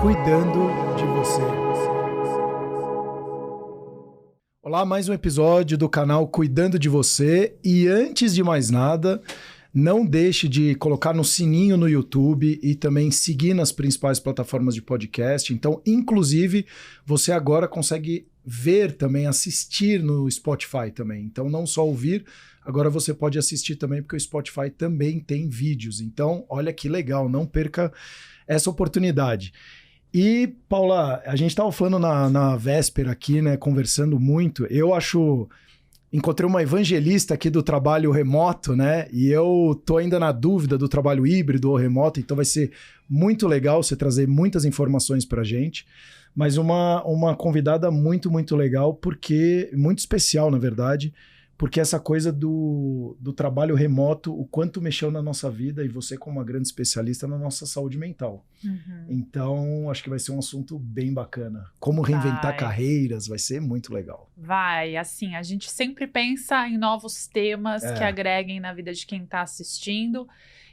cuidando de você. Olá, mais um episódio do canal Cuidando de Você. E antes de mais nada, não deixe de colocar no sininho no YouTube e também seguir nas principais plataformas de podcast. Então, inclusive, você agora consegue ver também, assistir no Spotify também. Então, não só ouvir, agora você pode assistir também, porque o Spotify também tem vídeos. Então, olha que legal, não perca essa oportunidade. E, Paula, a gente estava falando na véspera aqui, né, conversando muito. Encontrei uma evangelista aqui do trabalho remoto, né? E eu tô ainda na dúvida do trabalho híbrido ou remoto, então vai ser muito legal você trazer muitas informações pra gente. Mas uma convidada muito, muito legal, porque muito especial, na verdade, porque essa coisa do trabalho remoto, o quanto mexeu na nossa vida, e você como uma grande especialista na nossa saúde mental. Uhum. Então, acho que vai ser um assunto bem bacana. Como reinventar carreiras, vai ser muito legal. Vai, assim, a gente sempre pensa em novos temas que agreguem na vida de quem está assistindo.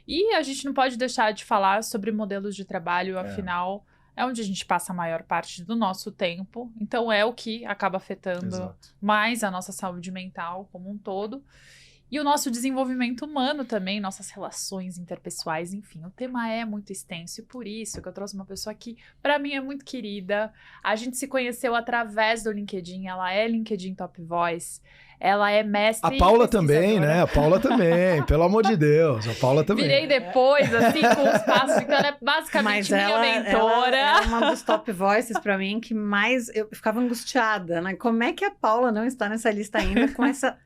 E a gente não pode deixar de falar sobre modelos de trabalho, afinal, é onde a gente passa a maior parte do nosso tempo. Então, é o que acaba afetando mais a nossa saúde mental como um todo. E o nosso desenvolvimento humano também, nossas relações interpessoais, enfim. O tema é muito extenso e por isso que eu trouxe uma pessoa que, para mim, é muito querida. A gente se conheceu através do LinkedIn. Ela é LinkedIn Top Voice. Ela é mestre. A Paula também, né? A Paula também, pelo amor de Deus. A Paula também. Virei depois, assim, com os passos. Então, ela é basicamente minha mentora. Ela é uma dos top voices pra mim que mais eu ficava angustiada, né? Como é que a Paula não está nessa lista ainda com essa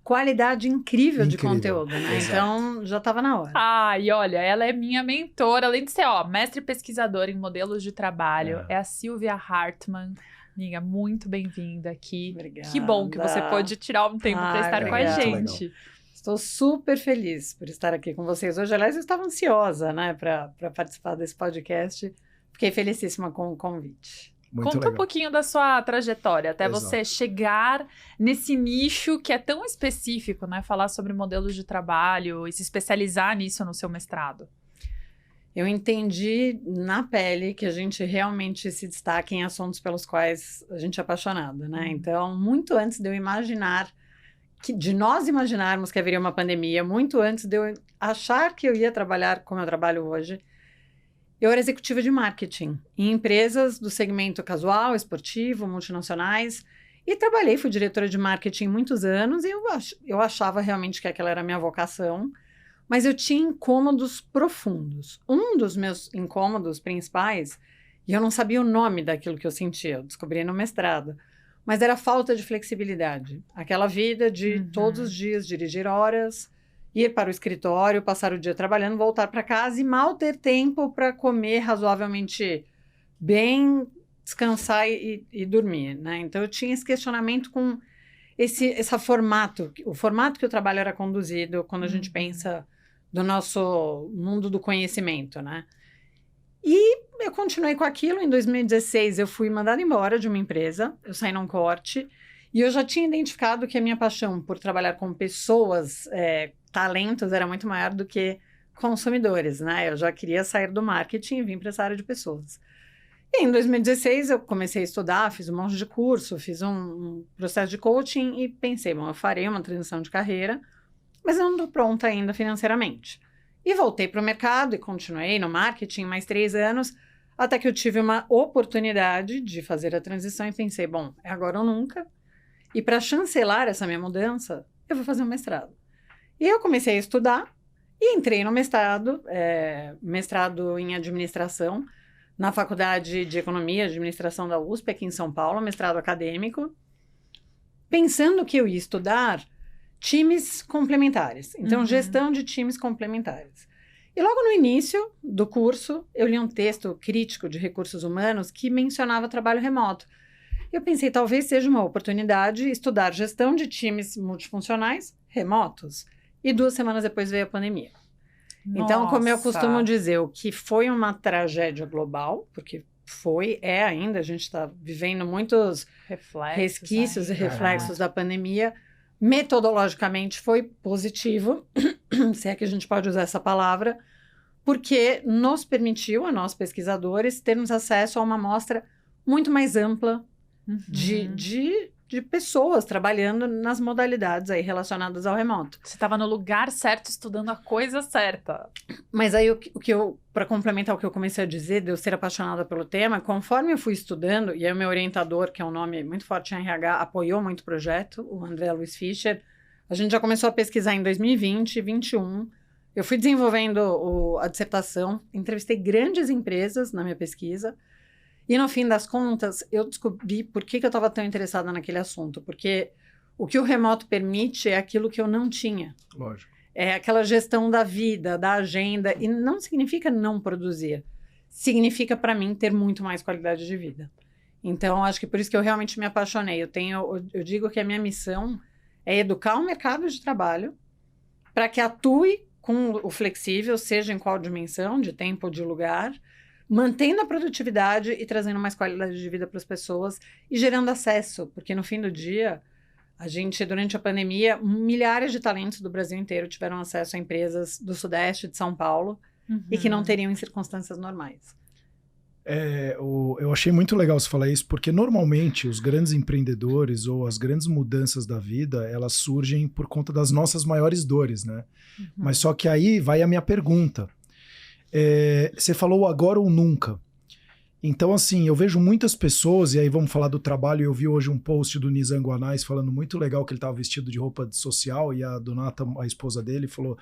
qualidade incrível de conteúdo, né? Exato. Então, já estava na hora. E olha, ela é minha mentora, além de ser, mestre pesquisadora em modelos de trabalho. É a Silvia Hartmann. Amiga, muito bem-vinda aqui. Obrigada. Que bom que você pôde tirar um tempo para estar com a gente. Estou super feliz por estar aqui com vocês hoje. Aliás, eu estava ansiosa, né, para participar desse podcast. Fiquei felicíssima com o convite. Conta um pouquinho da sua trajetória, até você chegar nesse nicho que é tão específico, né? Falar sobre modelos de trabalho e se especializar nisso no seu mestrado. Eu entendi na pele que a gente realmente se destaca em assuntos pelos quais a gente é apaixonado, né? Então, muito antes de eu imaginar, de nós imaginarmos que haveria uma pandemia, muito antes de eu achar que eu ia trabalhar como eu trabalho hoje, eu era executiva de marketing em empresas do segmento casual, esportivo, multinacionais, e fui diretora de marketing muitos anos, e eu achava realmente que aquela era a minha vocação, mas eu tinha incômodos profundos. Um dos meus incômodos principais, e eu não sabia o nome daquilo que eu sentia, eu descobri no mestrado, mas era a falta de flexibilidade. Aquela vida de todos os dias dirigir horas, ir para o escritório, passar o dia trabalhando, voltar para casa e mal ter tempo para comer razoavelmente bem, descansar e dormir, né? Então, eu tinha esse questionamento com esse formato, o formato que o trabalho era conduzido quando a gente pensa do nosso mundo do conhecimento, né? E eu continuei com aquilo. Em 2016, eu fui mandada embora de uma empresa, eu saí num corte, e eu já tinha identificado que a minha paixão por trabalhar com pessoas, talentos, era muito maior do que consumidores, né? Eu já queria sair do marketing e vir para essa área de pessoas. E em 2016, eu comecei a estudar, fiz um monte de curso, fiz um processo de coaching e pensei, bom, eu farei uma transição de carreira, mas eu não estou pronta ainda financeiramente. E voltei para o mercado e continuei no marketing mais 3 anos, até que eu tive uma oportunidade de fazer a transição e pensei, bom, é agora ou nunca. E para chancelar essa minha mudança, eu vou fazer um mestrado. E eu comecei a estudar e entrei no mestrado em administração, na Faculdade de Economia e Administração da USP, aqui em São Paulo, mestrado acadêmico, pensando que eu ia estudar times complementares. Então, gestão de times complementares. E logo no início do curso, eu li um texto crítico de recursos humanos que mencionava trabalho remoto. Eu pensei, talvez seja uma oportunidade estudar gestão de times multifuncionais remotos. E 2 semanas depois veio a pandemia. Então, como eu costumo dizer, o que foi uma tragédia global, porque é ainda, a gente está vivendo muitos resquícios e reflexos da pandemia, metodologicamente foi positivo, se é que a gente pode usar essa palavra, porque nos permitiu, a nós pesquisadores, termos acesso a uma amostra muito mais ampla de pessoas trabalhando nas modalidades aí relacionadas ao remoto. Você estava no lugar certo, estudando a coisa certa. Mas aí, para complementar o que eu comecei a dizer, de eu ser apaixonada pelo tema, conforme eu fui estudando, e aí o meu orientador, que é um nome muito forte em RH, apoiou muito o projeto, o André Luiz Fischer, a gente já começou a pesquisar em 2020 e 2021. Eu fui desenvolvendo a dissertação, entrevistei grandes empresas na minha pesquisa, e no fim das contas, eu descobri por que eu estava tão interessada naquele assunto. Porque o que o remoto permite é aquilo que eu não tinha. Lógico. É aquela gestão da vida, da agenda. E não significa não produzir. Significa, para mim, ter muito mais qualidade de vida. Então, acho que por isso que eu realmente me apaixonei. Eu digo que a minha missão é educar o mercado de trabalho para que atue com o flexível, seja em qual dimensão, de tempo ou de lugar, mantendo a produtividade e trazendo mais qualidade de vida para as pessoas e gerando acesso, porque no fim do dia, a gente, durante a pandemia, milhares de talentos do Brasil inteiro tiveram acesso a empresas do Sudeste, de São Paulo, e que não teriam em circunstâncias normais. Eu achei muito legal você falar isso, porque normalmente os grandes empreendedores ou as grandes mudanças da vida, elas surgem por conta das nossas maiores dores, né? Mas só que aí vai a minha pergunta. Você falou agora ou nunca. Então, assim, eu vejo muitas pessoas, e aí vamos falar do trabalho, eu vi hoje um post do Nizam Guanais falando muito legal que ele estava vestido de roupa social, e a Donata, a esposa dele, falou,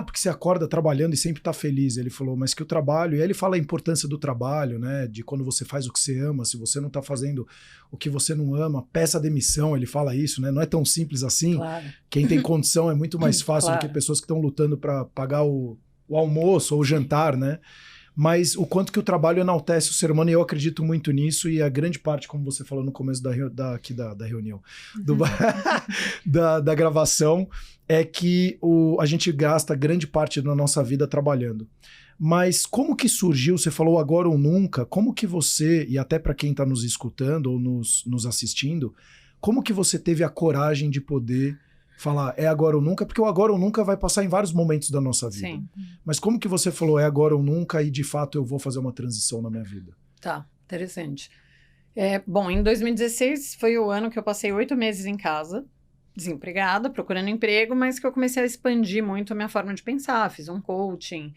porque você acorda trabalhando e sempre tá feliz. Ele falou, mas que o trabalho, e aí ele fala a importância do trabalho, né, de quando você faz o que você ama, se você não tá fazendo o que você não ama, peça demissão, ele fala isso, né, não é tão simples assim. Claro. Quem tem condição é muito mais fácil do que pessoas que estão lutando para pagar o almoço ou o jantar, né? Mas o quanto que o trabalho enaltece o ser humano, e eu acredito muito nisso, e a grande parte, como você falou no começo da reunião, da gravação, é que a gente gasta grande parte da nossa vida trabalhando. Mas como que surgiu, você falou agora ou nunca, como que você, e até para quem está nos escutando ou nos assistindo, como que você teve a coragem de poder falar é agora ou nunca, porque o agora ou nunca vai passar em vários momentos da nossa vida. Sim. Mas como que você falou é agora ou nunca e de fato eu vou fazer uma transição na minha vida? Tá, interessante. Bom, em 2016 foi o ano que eu passei 8 meses em casa, desempregada, procurando emprego, mas que eu comecei a expandir muito a minha forma de pensar, fiz um coaching.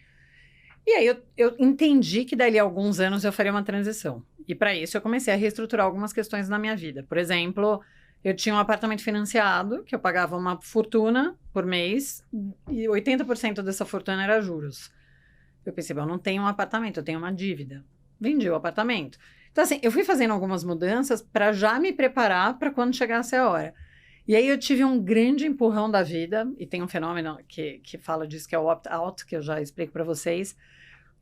E aí eu entendi que dali a alguns anos eu faria uma transição. E para isso eu comecei a reestruturar algumas questões na minha vida. Por exemplo, eu tinha um apartamento financiado, que eu pagava uma fortuna por mês, e 80% dessa fortuna era juros. Eu pensei, eu não tenho um apartamento, eu tenho uma dívida. Vendi o apartamento. Então, assim, eu fui fazendo algumas mudanças para já me preparar para quando chegasse a hora. E aí eu tive um grande empurrão da vida, e tem um fenômeno que fala disso, que é o opt-out, que eu já explico para vocês.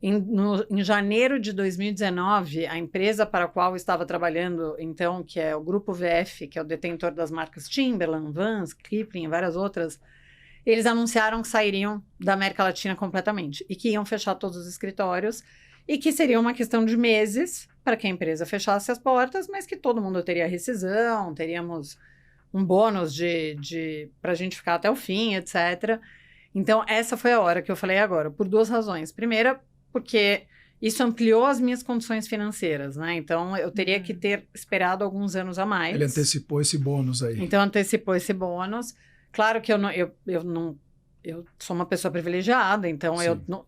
Em janeiro de 2019, a empresa para a qual eu estava trabalhando, então, que é o Grupo VF, que é o detentor das marcas Timberland, Vans, Kipling e várias outras, eles anunciaram que sairiam da América Latina completamente e que iam fechar todos os escritórios e que seria uma questão de meses para que a empresa fechasse as portas, mas que todo mundo teria rescisão, teríamos um bônus para a gente ficar até o fim, etc. Então, essa foi a hora que eu falei agora, por 2 razões. Primeira, porque isso ampliou as minhas condições financeiras, né? Então, eu teria que ter esperado alguns anos a mais. Ele antecipou esse bônus aí. Então, antecipou esse bônus. Claro que eu sou uma pessoa privilegiada, então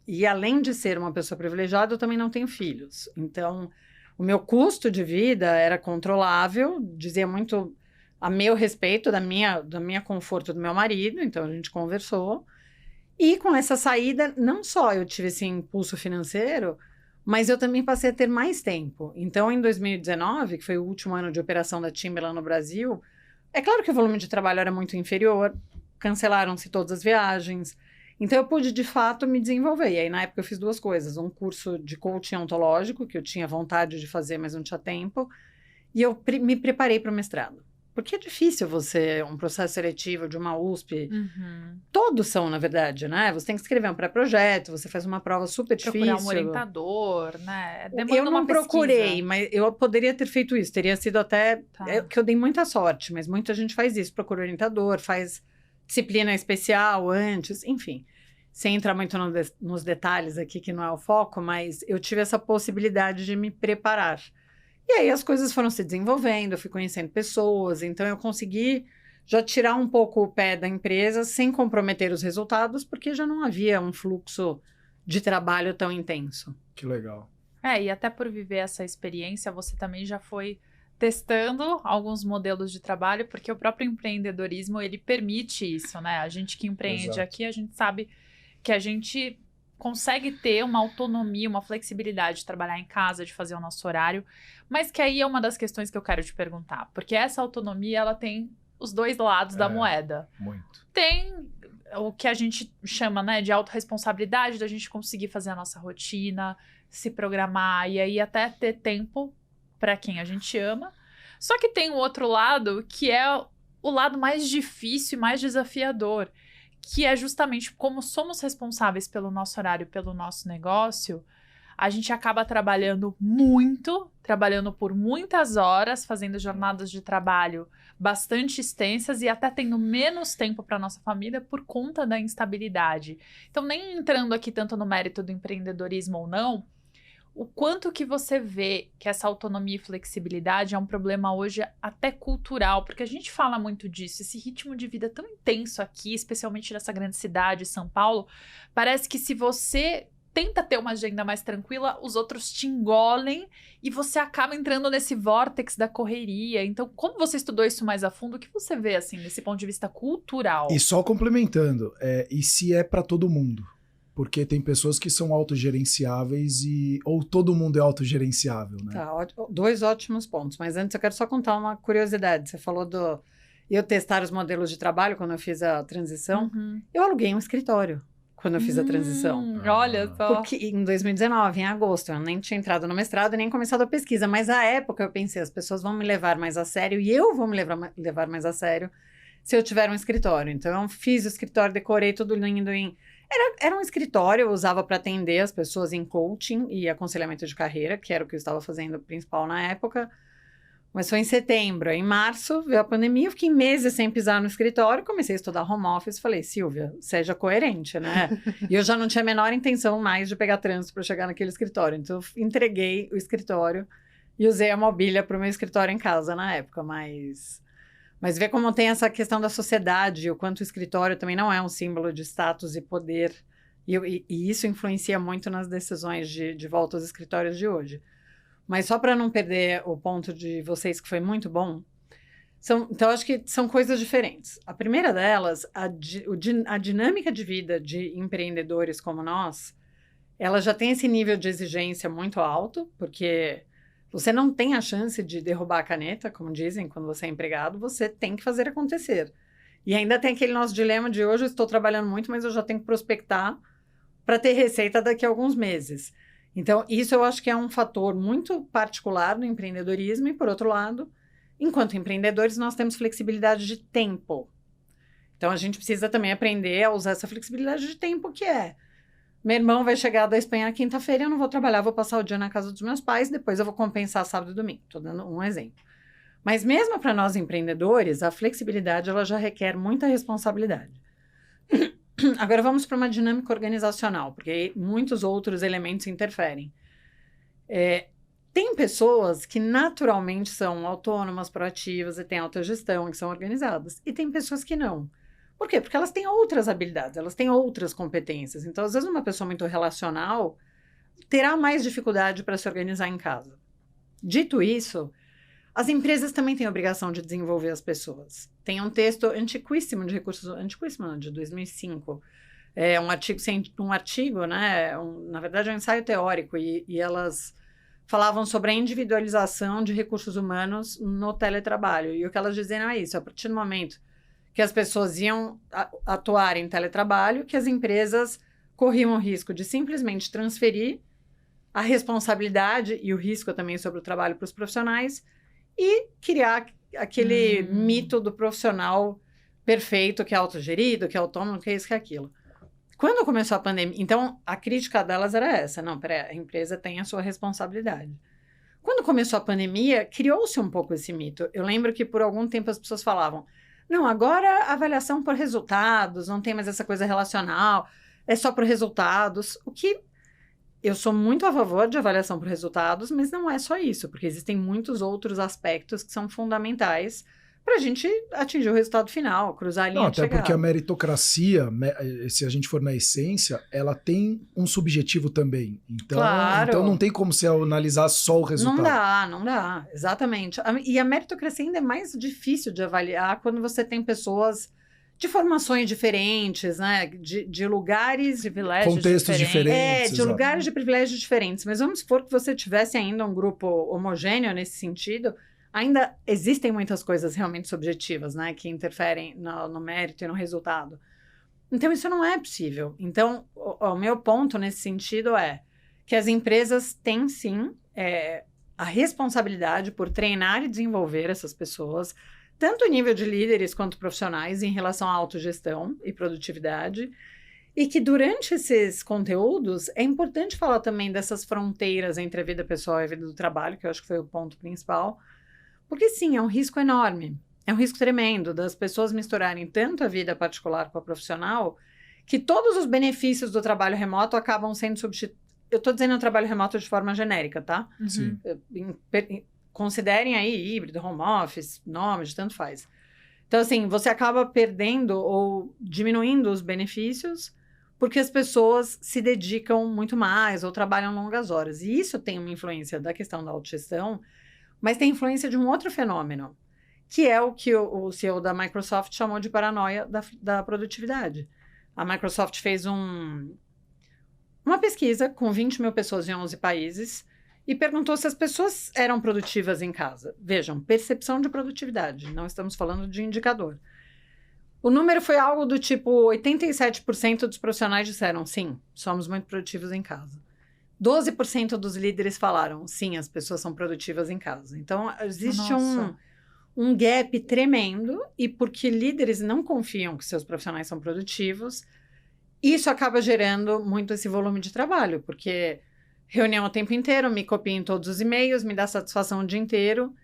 e além de ser uma pessoa privilegiada, eu também não tenho filhos. Então, o meu custo de vida era controlável, dizia muito a meu respeito, da minha conforto do meu marido, então a gente conversou. E com essa saída, não só eu tive esse impulso financeiro, mas eu também passei a ter mais tempo. Então, em 2019, que foi o último ano de operação da Timberland no Brasil, é claro que o volume de trabalho era muito inferior, cancelaram-se todas as viagens. Então, eu pude, de fato, me desenvolver. E aí, na época, eu fiz 2 coisas. Um curso de coaching ontológico, que eu tinha vontade de fazer, mas não tinha tempo. E eu me preparei para o mestrado. Porque é difícil um processo seletivo de uma USP. Todos são, na verdade, né? Você tem que escrever um pré-projeto, você faz uma prova super difícil. Procurar um orientador, né? Demanda eu não procurei, mas eu poderia ter feito isso. Teria sido até... que eu dei muita sorte, mas muita gente faz isso. Procura orientador, faz disciplina especial antes, enfim. sem entrar muito nos detalhes aqui, que não é o foco, mas eu tive essa possibilidade de me preparar. E aí as coisas foram se desenvolvendo, eu fui conhecendo pessoas, então eu consegui já tirar um pouco o pé da empresa sem comprometer os resultados, porque já não havia um fluxo de trabalho tão intenso. Que legal. E até por viver essa experiência, você também já foi testando alguns modelos de trabalho, porque o próprio empreendedorismo, ele permite isso, né? A gente que empreende aqui, a gente sabe que a gente consegue ter uma autonomia, uma flexibilidade de trabalhar em casa, de fazer o nosso horário, mas que aí é uma das questões que eu quero te perguntar, porque essa autonomia, ela tem os dois lados da moeda. Muito. Tem o que a gente chama, né, de autorresponsabilidade, da gente conseguir fazer a nossa rotina, se programar, e aí até ter tempo para quem a gente ama. Só que tem o outro lado, que é o lado mais difícil e mais desafiador, que é justamente como somos responsáveis pelo nosso horário, pelo nosso negócio, a gente acaba trabalhando muito, trabalhando por muitas horas, fazendo jornadas de trabalho bastante extensas e até tendo menos tempo para nossa família por conta da instabilidade. Então, nem entrando aqui tanto no mérito do empreendedorismo ou não, o quanto que você vê que essa autonomia e flexibilidade é um problema hoje até cultural, porque a gente fala muito disso, esse ritmo de vida tão intenso aqui, especialmente nessa grande cidade, São Paulo, parece que se você tenta ter uma agenda mais tranquila, os outros te engolem e você acaba entrando nesse vórtex da correria. Então, como você estudou isso mais a fundo, o que você vê, assim, desse ponto de vista cultural? E só complementando, e se é para todo mundo? Porque tem pessoas que são autogerenciáveis ou todo mundo é autogerenciável, né? Tá, dois ótimos pontos. Mas antes eu quero só contar uma curiosidade. Você falou eu testar os modelos de trabalho quando eu fiz a transição. Uhum. Eu aluguei um escritório quando eu fiz a transição. Olha só. Porque em 2019, em agosto, eu nem tinha entrado no mestrado, nem começado a pesquisa. Mas à época eu pensei, as pessoas vão me levar mais a sério e eu vou me levar mais a sério se eu tiver um escritório. Então eu fiz o escritório, decorei tudo lindo Era um escritório, eu usava para atender as pessoas em coaching e aconselhamento de carreira, que era o que eu estava fazendo principal na época. Mas foi em setembro. Em março veio a pandemia, eu fiquei meses sem pisar no escritório, comecei a estudar home office, falei, Silvia, seja coerente, né? E eu já não tinha a menor intenção mais de pegar trânsito para chegar naquele escritório. Então eu entreguei o escritório e usei a mobília para o meu escritório em casa na época, mas vê como tem essa questão da sociedade, o quanto o escritório também não é um símbolo de status e poder, e isso influencia muito nas decisões de volta aos escritórios de hoje. Mas só para não perder o ponto de vocês, que foi muito bom, então acho que são coisas diferentes. A primeira delas, a dinâmica de vida de empreendedores como nós, ela já tem esse nível de exigência muito alto, porque você não tem a chance de derrubar a caneta, como dizem, quando você é empregado, você tem que fazer acontecer. E ainda tem aquele nosso dilema de hoje, eu estou trabalhando muito, mas eu já tenho que prospectar para ter receita daqui a alguns meses. Então, isso eu acho que é um fator muito particular no empreendedorismo e, por outro lado, enquanto empreendedores, nós temos flexibilidade de tempo. Então, a gente precisa também aprender a usar essa flexibilidade de tempo, que é: meu irmão vai chegar da Espanha na quinta-feira, eu não vou trabalhar, vou passar o dia na casa dos meus pais, depois eu vou compensar sábado e domingo. Estou dando um exemplo. Mas mesmo para nós empreendedores, a flexibilidade ela já requer muita responsabilidade. Agora vamos para uma dinâmica organizacional, porque muitos outros elementos interferem. Tem pessoas que naturalmente são autônomas, proativas e têm autogestão, que são organizadas. E tem pessoas que não. Por quê? Porque elas têm outras habilidades, elas têm outras competências. Então, às vezes, uma pessoa muito relacional terá mais dificuldade para se organizar em casa. Dito isso, as empresas também têm a obrigação de desenvolver as pessoas. Tem um texto antiquíssimo de recursos... Antiquíssimo, não, de 2005. É um artigo, né? Na verdade, é um ensaio teórico. E elas falavam sobre a individualização de recursos humanos no teletrabalho. E o que elas diziam é isso: a partir do momento que as pessoas iam atuar em teletrabalho, que as empresas corriam o risco de simplesmente transferir a responsabilidade e o risco também sobre o trabalho para os profissionais e criar aquele mito do profissional perfeito, que é autogerido, que é autônomo, que é isso, que é aquilo. Quando começou a pandemia, então a crítica delas era essa: não, peraí, a empresa tem a sua responsabilidade. Quando começou a pandemia, criou-se um pouco esse mito. Eu lembro que por algum tempo as pessoas falavam: não, agora avaliação por resultados, não tem mais essa coisa relacional, é só por resultados, o que eu sou muito a favor de avaliação por resultados, mas não é só isso, porque existem muitos outros aspectos que são fundamentais para a gente atingir o resultado final, cruzar a linha de chegada. Até porque a meritocracia, se a gente for na essência, ela tem um subjetivo também. Então, Claro. Então não tem como você analisar só o resultado. Não dá, exatamente. E a meritocracia ainda é mais difícil de avaliar quando você tem pessoas de formações diferentes, né? De lugares... Privilégios Contextos diferentes. de exato. lugares de privilégios diferentes. Mas vamos supor que você tivesse ainda um grupo homogêneo nesse sentido, ainda existem muitas coisas realmente subjetivas, né? Que interferem no mérito e no resultado. Então, isso não é possível. Então, o meu ponto nesse sentido é que as empresas têm, sim, a responsabilidade por treinar e desenvolver essas pessoas, tanto em nível de líderes quanto profissionais, em relação à autogestão e produtividade, e que durante esses conteúdos é importante falar também dessas fronteiras entre a vida pessoal e a vida do trabalho, que eu acho que foi o ponto principal, porque sim, é um risco enorme, é um risco tremendo das pessoas misturarem tanto a vida particular com a profissional, que todos os benefícios do trabalho remoto acabam sendo substituídos. Eu estou dizendo o trabalho remoto de forma genérica, tá? Sim. Considerem aí híbrido, home office, nome, tanto faz. Então, assim, você acaba perdendo ou diminuindo os benefícios porque as pessoas se dedicam muito mais ou trabalham longas horas. E isso tem uma influência da questão da autogestão, mas tem influência de um outro fenômeno, que é o que o CEO da Microsoft chamou de paranoia da produtividade. A Microsoft fez uma pesquisa com 20 mil pessoas em 11 países e perguntou se as pessoas eram produtivas em casa. Vejam, percepção de produtividade, não estamos falando de indicador. O número foi algo do tipo 87% dos profissionais disseram sim, somos muito produtivos em casa. 12% dos líderes falaram sim, as pessoas são produtivas em casa. Então, existe um gap tremendo e porque líderes não confiam que seus profissionais são produtivos, isso acaba gerando muito esse volume de trabalho, porque reunião o tempo inteiro, me copia em todos os e-mails, me dá satisfação o dia inteiro,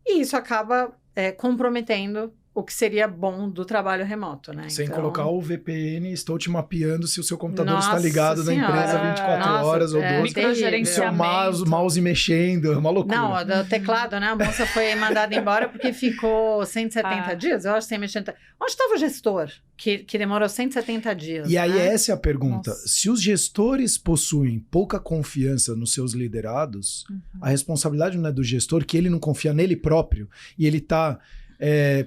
e isso acaba comprometendo o que seria bom do trabalho remoto, né? Sem então, colocar o VPN, estou te mapeando se o seu computador Nossa está ligado na Senhora. empresa 24 horas ou 12. Microgerenciamento. Seu mouse mexendo, é uma loucura. Não, o teclado, né? A moça foi mandada embora porque ficou 170 dias, eu acho, sem mexer. Onde estava o gestor que demorou 170 dias? E aí né? essa é a pergunta. Nossa. Se os gestores possuem pouca confiança nos seus liderados, a responsabilidade não é do gestor, que ele não confia nele próprio e ele está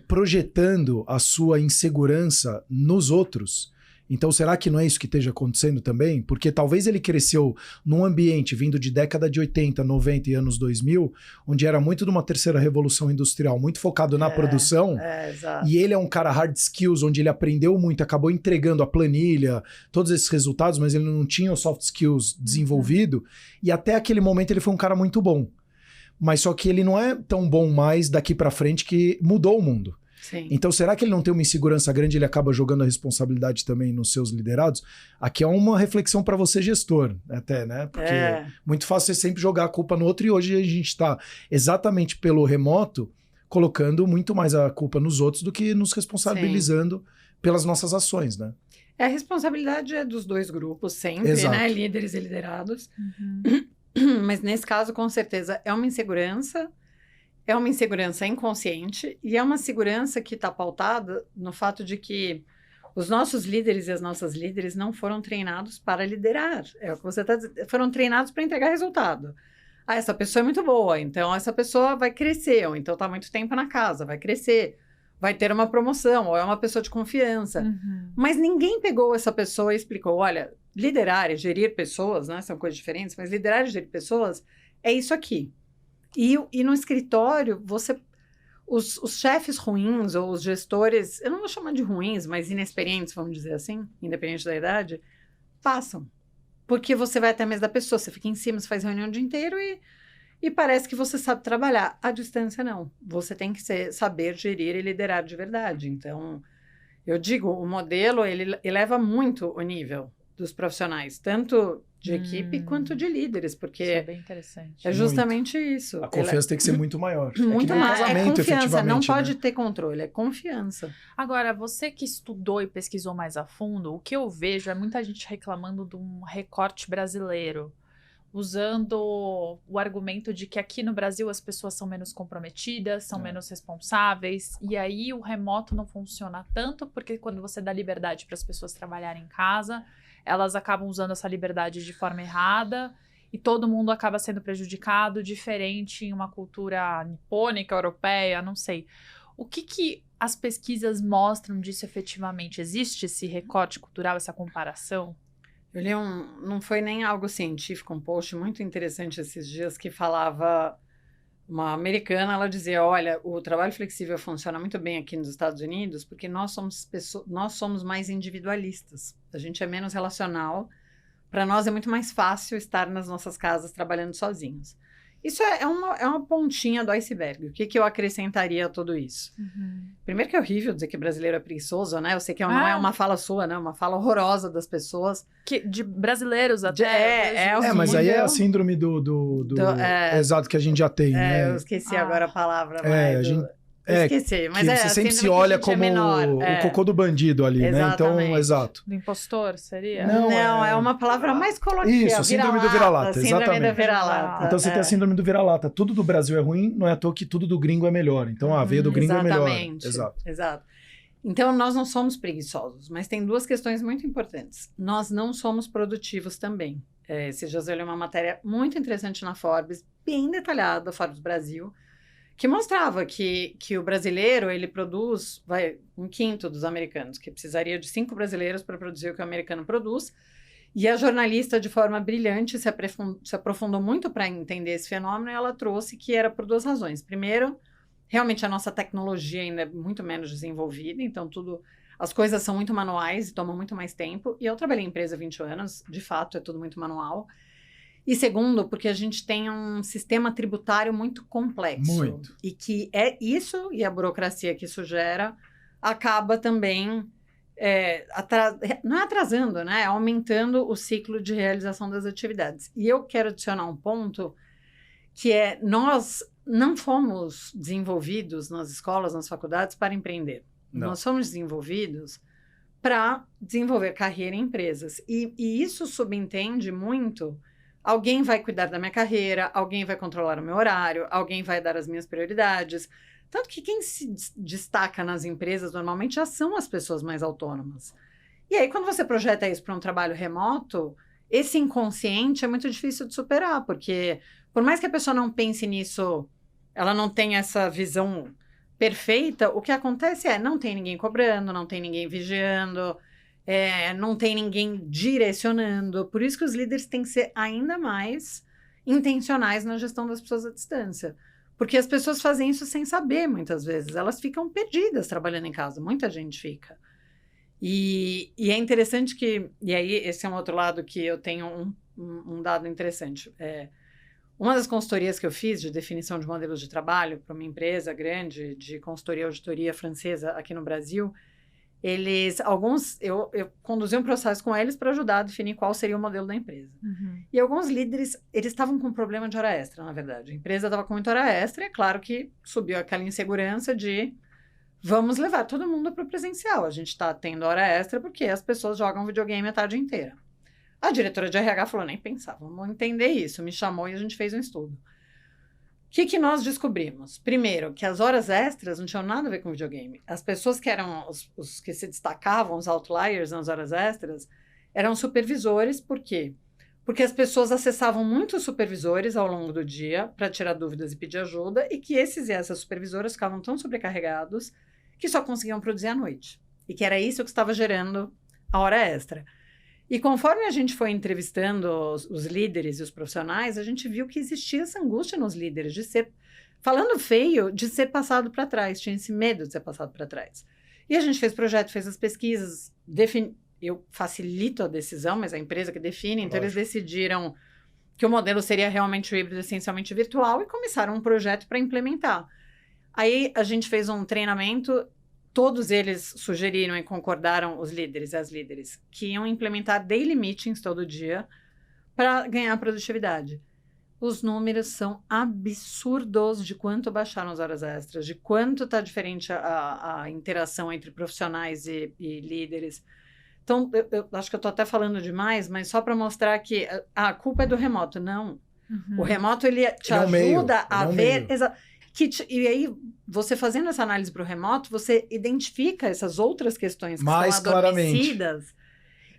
projetando a sua insegurança nos outros. Então, será que não é isso que esteja acontecendo também? Porque talvez ele cresceu num ambiente vindo de década de 80, 90 e anos 2000, onde era muito de uma terceira revolução industrial, muito focado na produção. Exato. E ele é um cara hard skills, onde ele aprendeu muito, acabou entregando a planilha, todos esses resultados, mas ele não tinha o soft skills desenvolvido. E até aquele momento ele foi um cara muito bom. Mas só que ele não é tão bom mais daqui pra frente, que mudou o mundo. Sim. Então, será que ele não tem uma insegurança grande e ele acaba jogando a responsabilidade também nos seus liderados? Aqui é uma reflexão para você, gestor, até, né? Porque muito fácil você sempre jogar a culpa no outro, e hoje a gente está exatamente pelo remoto colocando muito mais a culpa nos outros do que nos responsabilizando pelas nossas ações, né? A responsabilidade é dos dois grupos sempre, Exato. né? Líderes e liderados. Mas nesse caso, com certeza, é uma insegurança inconsciente e é uma segurança que está pautada no fato de que os nossos líderes e as nossas líderes não foram treinados para liderar. É o que você está dizendo. Foram treinados para entregar resultado. Ah, essa pessoa é muito boa, então essa pessoa vai crescer, ou então está muito tempo na casa, vai crescer, vai ter uma promoção, ou é uma pessoa de confiança. Mas ninguém pegou essa pessoa e explicou, olha, liderar e gerir pessoas, né, são coisas diferentes, mas liderar e gerir pessoas é isso aqui. E no escritório, os chefes ruins ou os gestores, eu não vou chamar de ruins, mas inexperientes, vamos dizer assim, independente da idade, passam. Porque você vai até a mesa da pessoa, você fica em cima, você faz reunião o dia inteiro e parece que você sabe trabalhar. À distância, não. Você tem que saber gerir e liderar de verdade. Então, eu digo, o modelo, ele eleva muito o nível dos profissionais, tanto de equipe quanto de líderes, porque isso é bem interessante. é justamente isso. A confiança tem que ser muito maior. Muito mais. É confiança, não pode né? ter controle, é confiança. Agora, você que estudou e pesquisou mais a fundo, o que eu vejo é muita gente reclamando de um recorte brasileiro, usando o argumento de que aqui no Brasil as pessoas são menos comprometidas, são menos responsáveis, e aí o remoto não funciona tanto, porque quando você dá liberdade para as pessoas trabalharem em casa, elas acabam usando essa liberdade de forma errada, e todo mundo acaba sendo prejudicado, diferente em uma cultura nipônica, europeia, não sei. O que as pesquisas mostram disso efetivamente? Existe esse recorte cultural, essa comparação? Eu li não foi nem algo científico, um post muito interessante esses dias que falava, uma americana, ela dizia, olha, o trabalho flexível funciona muito bem aqui nos Estados Unidos porque nós somos mais individualistas, a gente é menos relacional, para nós é muito mais fácil estar nas nossas casas trabalhando sozinhos. Isso é uma pontinha do iceberg. O que eu acrescentaria a tudo isso? Primeiro que é horrível dizer que brasileiro é preguiçoso, né? Eu sei que não é uma fala sua, né? Uma fala horrorosa das pessoas. De brasileiros até. Mas aí é a síndrome do exato que a gente já tem, né? Eu esqueci agora a palavra. Esqueci, mas você sempre se olha como o cocô do bandido ali, exatamente. né? Então, exato. Do impostor, seria? Não, é uma palavra mais coloquial. Isso, síndrome do vira-lata, exatamente. Síndrome do vira-lata. Então, você tem a síndrome do vira-lata. Tudo do Brasil é ruim, não é à toa que tudo do gringo é melhor. Então, a veia do gringo é melhor. Exato. Então, nós não somos preguiçosos, mas tem duas questões muito importantes. Nós não somos produtivos também. Esses dias eu li uma matéria muito interessante na Forbes, bem detalhada, Forbes Brasil, que mostrava que o brasileiro, ele produz, um quinto dos americanos, que precisaria de 5 brasileiros para produzir o que o americano produz, e a jornalista, de forma brilhante, se aprofundou muito para entender esse fenômeno, e ela trouxe que era por 2 razões. Primeiro, realmente a nossa tecnologia ainda é muito menos desenvolvida, então as coisas são muito manuais e tomam muito mais tempo, e eu trabalhei em empresa há 20 anos, de fato, é tudo muito manual. E segundo, porque a gente tem um sistema tributário muito complexo. Muito. E que é isso, e a burocracia que isso gera, acaba também, não é atrasando, né? É aumentando o ciclo de realização das atividades. E eu quero adicionar um ponto, que é, nós não fomos desenvolvidos nas escolas, nas faculdades, para empreender. Não. Nós fomos desenvolvidos para desenvolver carreira em empresas. E isso subentende muito... Alguém vai cuidar da minha carreira, alguém vai controlar o meu horário, alguém vai dar as minhas prioridades. Tanto que quem se destaca nas empresas normalmente já são as pessoas mais autônomas. E aí, quando você projeta isso para um trabalho remoto, esse inconsciente é muito difícil de superar, porque por mais que a pessoa não pense nisso, ela não tem essa visão perfeita, o que acontece não tem ninguém cobrando, não tem ninguém vigiando, não tem ninguém direcionando. Por isso que os líderes têm que ser ainda mais intencionais na gestão das pessoas à distância. Porque as pessoas fazem isso sem saber, muitas vezes. Elas ficam perdidas trabalhando em casa. Muita gente fica. E é interessante que... E aí, esse é um outro lado que eu tenho um dado interessante. Uma das consultorias que eu fiz de definição de modelos de trabalho para uma empresa grande de consultoria e auditoria francesa aqui no Brasil... eu conduzi um processo com eles para ajudar a definir qual seria o modelo da empresa. E alguns líderes, eles estavam com problema de hora extra, na verdade. A empresa estava com muita hora extra e é claro que subiu aquela insegurança de vamos levar todo mundo para o presencial. A gente está tendo hora extra porque as pessoas jogam videogame a tarde inteira. A diretora de RH falou, nem pensar, vamos entender isso. Me chamou e a gente fez um estudo. O que nós descobrimos? Primeiro, que as horas extras não tinham nada a ver com videogame. As pessoas que eram os que se destacavam, os outliers nas horas extras, eram supervisores. Por quê? Porque as pessoas acessavam muitos supervisores ao longo do dia para tirar dúvidas e pedir ajuda, e que esses e essas supervisoras ficavam tão sobrecarregados que só conseguiam produzir à noite. E que era isso que estava gerando a hora extra. E conforme a gente foi entrevistando os líderes e os profissionais, a gente viu que existia essa angústia nos líderes de ser, falando feio, de ser passado para trás. Tinha esse medo de ser passado para trás. E a gente fez projeto, fez as pesquisas, eu facilito a decisão, mas a empresa que define, então eles decidiram que o modelo seria realmente híbrido, essencialmente virtual, e começaram um projeto para implementar. Aí a gente fez um treinamento. Todos eles sugeriram e concordaram, os líderes e as líderes, que iam implementar daily meetings todo dia para ganhar produtividade. Os números são absurdos de quanto baixaram as horas extras, de quanto está diferente a interação entre profissionais e líderes. Então, eu acho que eu estou até falando demais, mas só para mostrar que a culpa é do remoto. Não. O remoto, ele te ajuda a ver... E aí, você fazendo essa análise para o remoto, você identifica essas outras questões que mais estão adormecidas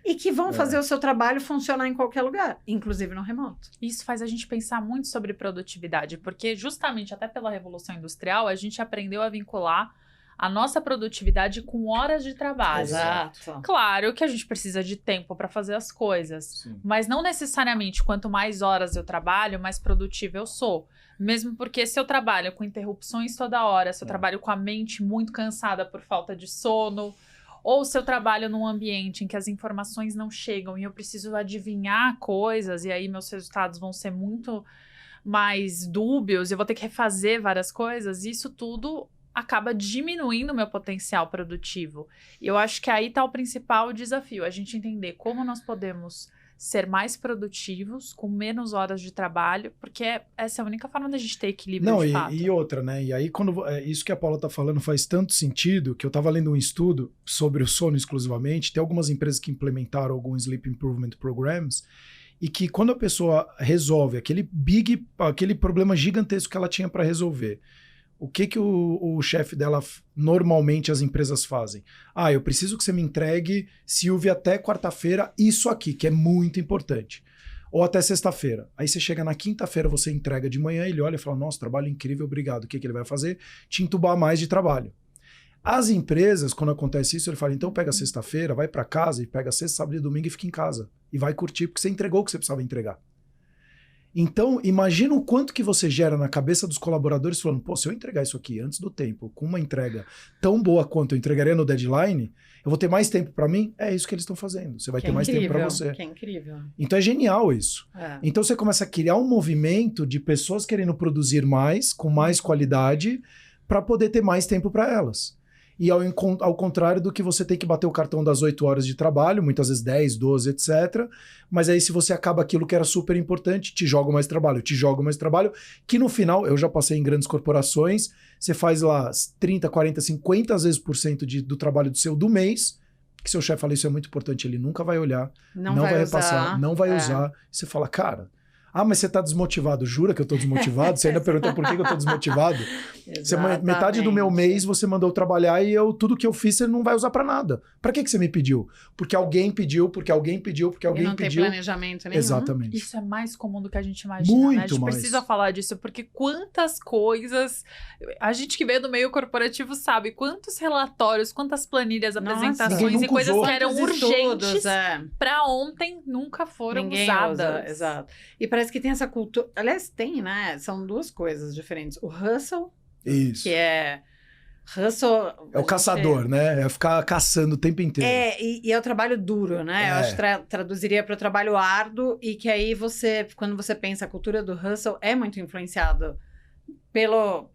e que vão fazer o seu trabalho funcionar em qualquer lugar, inclusive no remoto. Isso faz a gente pensar muito sobre produtividade, porque justamente até pela Revolução Industrial, a gente aprendeu a vincular a nossa produtividade com horas de trabalho. Exato. Claro que a gente precisa de tempo para fazer as coisas, mas não necessariamente quanto mais horas eu trabalho, mais produtivo eu sou. Mesmo porque se eu trabalho com interrupções toda hora, se eu trabalho com a mente muito cansada por falta de sono, ou se eu trabalho num ambiente em que as informações não chegam e eu preciso adivinhar coisas, e aí meus resultados vão ser muito mais dúbios, eu vou ter que refazer várias coisas, isso tudo acaba diminuindo o meu potencial produtivo. E eu acho que aí está o principal desafio, a gente entender como nós podemos ser mais produtivos, com menos horas de trabalho, porque essa é a única forma da gente ter equilíbrio de fato. E outra, né? E aí, isso que a Paula tá falando faz tanto sentido, que eu tava lendo um estudo sobre o sono exclusivamente, tem algumas empresas que implementaram alguns Sleep Improvement Programs, e que quando a pessoa resolve aquele problema gigantesco que ela tinha para resolver, o que o chefe dela, normalmente as empresas fazem? Eu preciso que você me entregue, Silvia, até quarta-feira, isso aqui, que é muito importante. Ou até sexta-feira. Aí você chega na quinta-feira, você entrega de manhã, ele olha e fala, nossa, trabalho incrível, obrigado. O que ele vai fazer? Te entubar mais de trabalho. As empresas, quando acontece isso, ele fala, então pega sexta-feira, vai para casa e pega sexta, sábado e domingo e fica em casa. E vai curtir, porque você entregou o que você precisava entregar. Então, imagina o quanto que você gera na cabeça dos colaboradores falando, pô, se eu entregar isso aqui antes do tempo, com uma entrega tão boa quanto eu entregaria no deadline, eu vou ter mais tempo para mim? É isso que eles estão fazendo. Você vai ter mais tempo para você. Que é incrível. Então é genial isso. Então você começa a criar um movimento de pessoas querendo produzir mais, com mais qualidade, para poder ter mais tempo para elas. E ao contrário do que você tem que bater o cartão das 8 horas de trabalho, muitas vezes 10, 12, etc. Mas aí se você acaba aquilo que era super importante, te joga mais trabalho, que no final, eu já passei em grandes corporações, você faz lá 30, 40, 50 às vezes por cento do trabalho do mês, que seu chefe fala, isso é muito importante, ele nunca vai olhar, não vai repassar, não vai usar. Você fala, cara... mas você tá desmotivado. Jura que eu tô desmotivado? Você ainda pergunta por que eu tô desmotivado? Metade do meu mês você mandou trabalhar e tudo que eu fiz você não vai usar pra nada. Pra que você me pediu? Porque alguém pediu, porque alguém pediu. E não tem planejamento nenhum. Exatamente. Isso é mais comum do que a gente imagina, muito né? A gente mais. precisa falar disso, porque quantas coisas... A gente que veio do meio corporativo sabe quantos relatórios, quantas planilhas, apresentações e coisas que eram urgentes pra ontem nunca foram usadas. Exato. E parece que tem essa cultura... Aliás, tem, né? São duas coisas diferentes. O hustle, isso, que é... Hustle... É o caçador, né? É ficar caçando o tempo inteiro. E é o trabalho duro, né? Eu acho que traduziria para o trabalho árduo e que aí quando você pensa a cultura do hustle, é muito influenciado pelo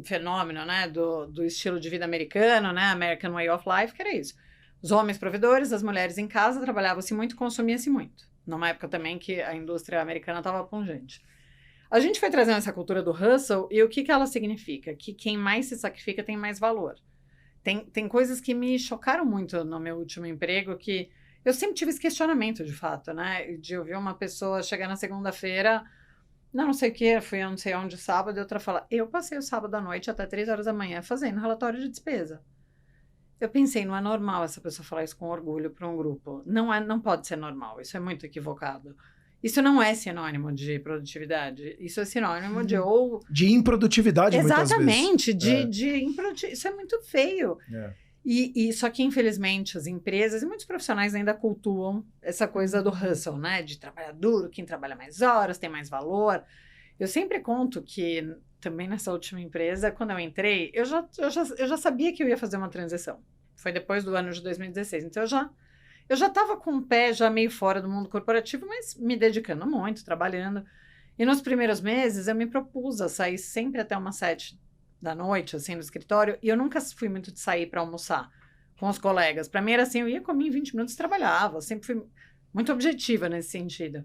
fenômeno, né? Do estilo de vida americano, né? American Way of Life, que era isso. Os homens provedores, as mulheres em casa, trabalhavam-se muito, consumia-se muito. Numa época também que a indústria americana estava pungente. A gente foi trazendo essa cultura do hustle e o que ela significa? Que quem mais se sacrifica tem mais valor. Tem coisas que me chocaram muito no meu último emprego, que eu sempre tive esse questionamento, de fato, né? De ouvir uma pessoa chegar na segunda-feira, não sei o que, fui não sei onde sábado, e outra fala, eu passei o sábado à noite até 3 horas da manhã fazendo relatório de despesa. Eu pensei, não é normal essa pessoa falar isso com orgulho para um grupo. Não pode ser normal, isso é muito equivocado. Isso não é sinônimo de produtividade, isso é sinônimo de improdutividade, muitas vezes. Exatamente, de improdutividade. Isso é muito feio. E só que, infelizmente, as empresas e muitos profissionais ainda cultuam essa coisa do hustle, né? De trabalhar duro, quem trabalha mais horas, tem mais valor. Eu sempre conto que, também nessa última empresa, quando eu entrei, eu já sabia que eu ia fazer uma transição. Foi depois do ano de 2016. Então, eu já estava com o pé já meio fora do mundo corporativo, mas me dedicando muito, trabalhando. E nos primeiros meses, eu me propus a sair sempre até umas 7 da noite, assim, no escritório. E eu nunca fui muito de sair para almoçar com os colegas. Para mim era assim, eu ia comer em 20 minutos e trabalhava. Eu sempre fui muito objetiva nesse sentido.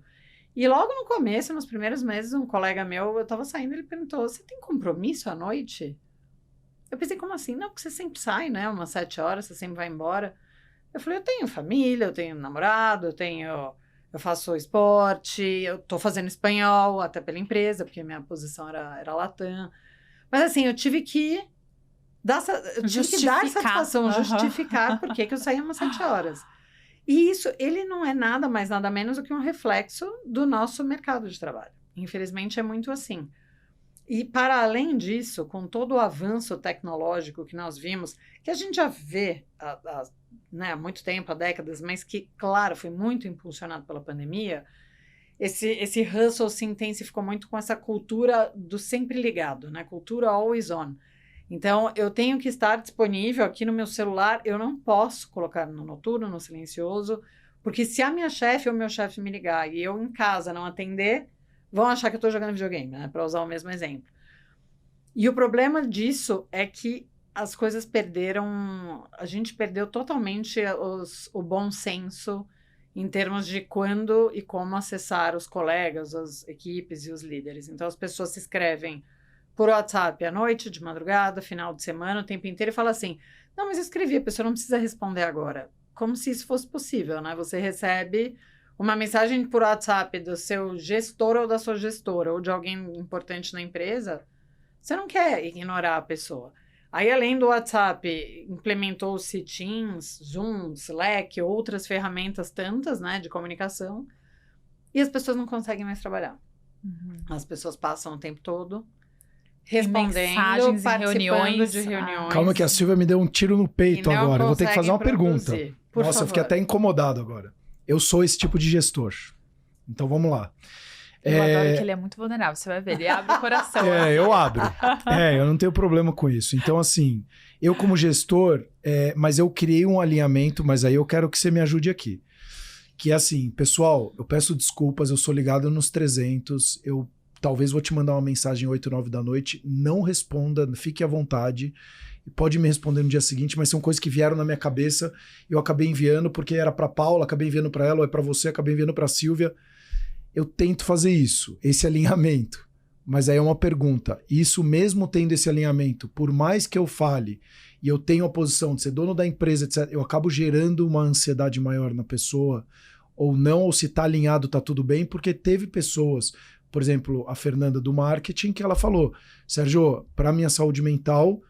E logo no começo, nos primeiros meses, um colega meu, eu tava saindo, ele perguntou, você tem compromisso à noite? Eu pensei, como assim? Não, porque você sempre sai, né? Umas 7 horas, você sempre vai embora. Eu falei, eu tenho família, eu tenho namorado, eu faço esporte, eu tô fazendo espanhol, até pela empresa, porque minha posição era Latam. Mas assim, eu tive que dar satisfação, justificar por que eu saía umas 7 horas. E isso, ele não é nada mais, nada menos do que um reflexo do nosso mercado de trabalho. Infelizmente, é muito assim. E, para além disso, com todo o avanço tecnológico que nós vimos, que a gente já vê há muito tempo, há décadas, mas que, claro, foi muito impulsionado pela pandemia, esse hustle se intensificou muito com essa cultura do sempre ligado, né? Cultura always on. Então, eu tenho que estar disponível aqui no meu celular, eu não posso colocar no noturno, no silencioso, porque se a minha chefe ou meu chefe me ligar e eu em casa não atender, vão achar que eu estou jogando videogame, né? Para usar o mesmo exemplo. E o problema disso é que as coisas a gente perdeu totalmente o bom senso em termos de quando e como acessar os colegas, as equipes e os líderes. Então, as pessoas se inscrevem por WhatsApp à noite, de madrugada, final de semana, o tempo inteiro, e fala assim, não, mas eu escrevi, a pessoa não precisa responder agora. Como se isso fosse possível, né? Você recebe uma mensagem por WhatsApp do seu gestor ou da sua gestora, ou de alguém importante na empresa, você não quer ignorar a pessoa. Aí, além do WhatsApp, implementou-se Teams, Zoom, Slack, outras ferramentas tantas, né, de comunicação, e as pessoas não conseguem mais trabalhar. As pessoas passam o tempo todo respondendo, participando de reuniões. Calma que a Silvia me deu um tiro no peito agora. Eu vou ter que fazer uma pergunta. Nossa, favor. Eu fiquei até incomodado agora. Eu sou esse tipo de gestor. Então, vamos lá. Eu adoro que ele é muito vulnerável, você vai ver, ele abre o coração. Eu abro. Eu não tenho problema com isso. Então, assim, eu como gestor, mas eu criei um alinhamento, mas aí eu quero que você me ajude aqui. Que é assim, pessoal, eu peço desculpas, eu sou ligado nos 300, eu talvez vou te mandar uma mensagem 8, 9 da noite, não responda, fique à vontade, pode me responder no dia seguinte, mas são coisas que vieram na minha cabeça, eu acabei enviando porque era para Paula, acabei enviando para ela, ou é para você, acabei enviando para Silvia. Eu tento fazer isso, esse alinhamento, mas aí é uma pergunta, isso mesmo tendo esse alinhamento, por mais que eu fale, e eu tenho a posição de ser dono da empresa, etc., eu acabo gerando uma ansiedade maior na pessoa, ou não, ou se tá alinhado, tá tudo bem, porque teve pessoas, por exemplo, a Fernanda do marketing, que ela falou, Sérgio, para minha saúde mental,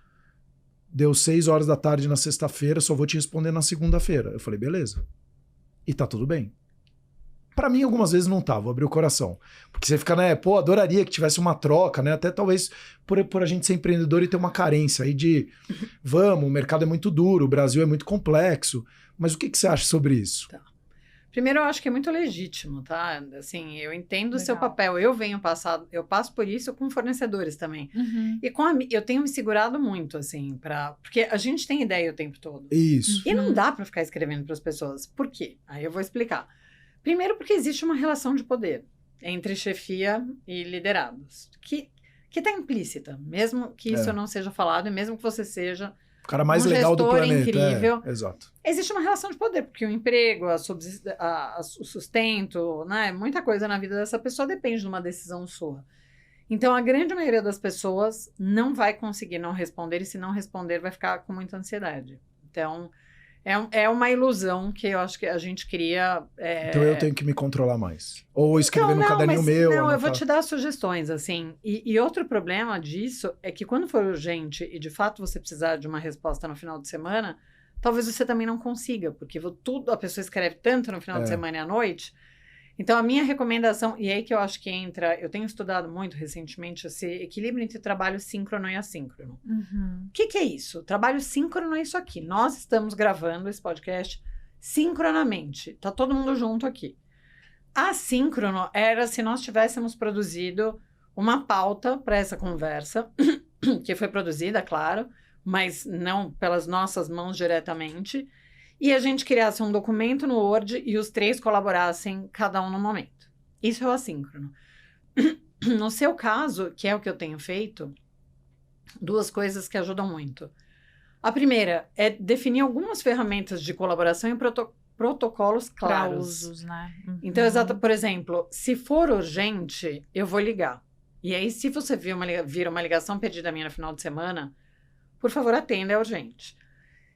deu 6 horas da tarde na sexta-feira, só vou te responder na segunda-feira. Eu falei, beleza. E tá tudo bem. Para mim, algumas vezes não tá, vou abrir o coração. Porque você fica, né, adoraria que tivesse uma troca, né? Até talvez por a gente ser empreendedor e ter uma carência aí de, o mercado é muito duro, o Brasil é muito complexo. Mas o que você acha sobre isso? Tá. Primeiro, eu acho que é muito legítimo, tá? Assim, eu entendo o seu papel. Eu passo por isso com fornecedores também. E eu tenho me segurado muito, assim, porque a gente tem ideia o tempo todo. Isso. E não dá para ficar escrevendo para as pessoas. Por quê? Aí eu vou explicar. Primeiro, porque existe uma relação de poder entre chefia e liderados, que está implícita, mesmo que isso não seja falado, e mesmo que você seja o cara mais legal do planeta. Incrível. Exato. Existe uma relação de poder, porque o emprego, o sustento, né, muita coisa na vida dessa pessoa depende de uma decisão sua. Então, a grande maioria das pessoas não vai conseguir não responder, e se não responder, vai ficar com muita ansiedade. Então, é uma ilusão que eu acho que a gente cria. Então eu tenho que me controlar mais. Ou escrever no caderninho meu. Não, eu vou te dar sugestões, assim. E outro problema disso é que quando for urgente e de fato você precisar de uma resposta no final de semana, talvez você também não consiga, porque a pessoa escreve tanto no final de semana e à noite. Então, a minha recomendação, e é aí que eu acho que entra, eu tenho estudado muito recentemente esse equilíbrio entre trabalho síncrono e assíncrono. O que é isso? Trabalho síncrono é isso aqui. Nós estamos gravando esse podcast sincronamente. Tá todo mundo junto aqui. Assíncrono era se nós tivéssemos produzido uma pauta para essa conversa, que foi produzida, claro, mas não pelas nossas mãos diretamente, e a gente criasse um documento no Word e os 3 colaborassem, cada um no momento. Isso é o assíncrono. No seu caso, que é o que eu tenho feito, 2 coisas que ajudam muito. A primeira é definir algumas ferramentas de colaboração e protocolos claros. Para usos, né? Uhum. Então, por exemplo, se for urgente, eu vou ligar. E aí, se você vir uma ligação perdida minha no final de semana, por favor, atenda, é urgente.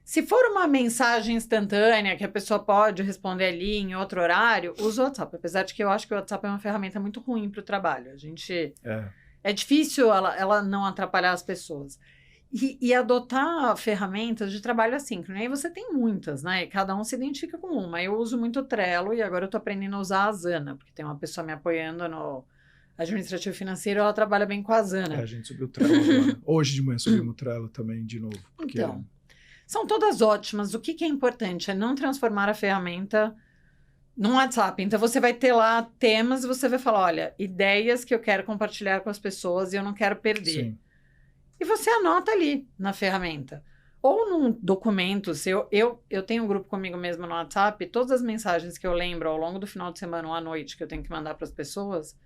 Se for uma mensagem instantânea que a pessoa pode responder ali em outro horário, usa o WhatsApp. Apesar de que eu acho que o WhatsApp é uma ferramenta muito ruim para o trabalho. É difícil ela não atrapalhar as pessoas. E adotar ferramentas de trabalho assíncrono. Aí você tem muitas, né? E cada um se identifica com uma. Eu uso muito o Trello e agora eu estou aprendendo a usar a Asana, porque tem uma pessoa me apoiando no administrativo financeiro, ela trabalha bem com a Asana. A gente subiu o Trello agora. Hoje de manhã subimos o Trello também de novo. Então, são todas ótimas. O que é importante é não transformar a ferramenta num WhatsApp. Então, você vai ter lá temas e você vai falar, olha, ideias que eu quero compartilhar com as pessoas e eu não quero perder. Sim. E você anota ali na ferramenta. Ou num documento seu. Eu tenho um grupo comigo mesmo no WhatsApp, todas as mensagens que eu lembro ao longo do final de semana ou à noite que eu tenho que mandar para as pessoas,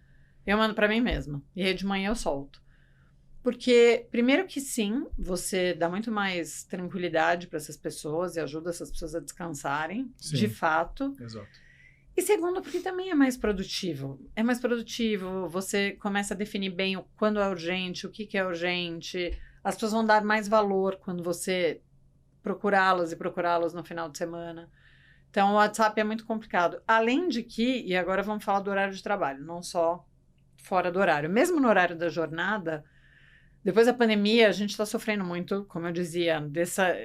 eu mando para mim mesma. E aí de manhã eu solto. Porque, primeiro que sim, você dá muito mais tranquilidade para essas pessoas e ajuda essas pessoas a descansarem, Sim. de fato. Exato. E segundo, porque também é mais produtivo. É mais produtivo, você começa a definir bem quando é urgente, o que é urgente. As pessoas vão dar mais valor quando você procurá-las e procurá-los no final de semana. Então, o WhatsApp é muito complicado. Além de que, e agora vamos falar do horário de trabalho, não só fora do horário. Mesmo no horário da jornada, depois da pandemia, a gente está sofrendo muito, como eu dizia, dessa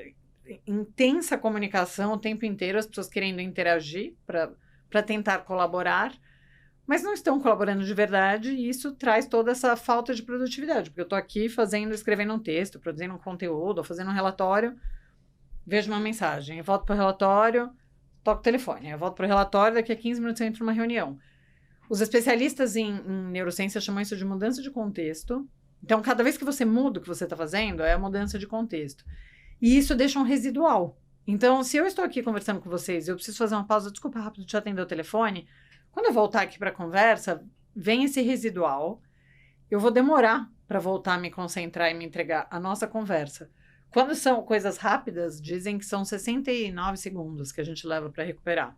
intensa comunicação o tempo inteiro, as pessoas querendo interagir para tentar colaborar, mas não estão colaborando de verdade, e isso traz toda essa falta de produtividade, porque eu estou aqui escrevendo um texto, produzindo um conteúdo, ou fazendo um relatório, vejo uma mensagem, eu volto para o relatório, toco o telefone, eu volto para o relatório, daqui a 15 minutos eu entro numa reunião. Os especialistas em neurociência chamam isso de mudança de contexto. Então, cada vez que você muda o que você está fazendo, é a mudança de contexto. E isso deixa um residual. Então, se eu estou aqui conversando com vocês e eu preciso fazer uma pausa, desculpa rápido, deixa eu atender o telefone. Quando eu voltar aqui para a conversa, vem esse residual. Eu vou demorar para voltar a me concentrar e me entregar a nossa conversa. Quando são coisas rápidas, dizem que são 69 segundos que a gente leva para recuperar.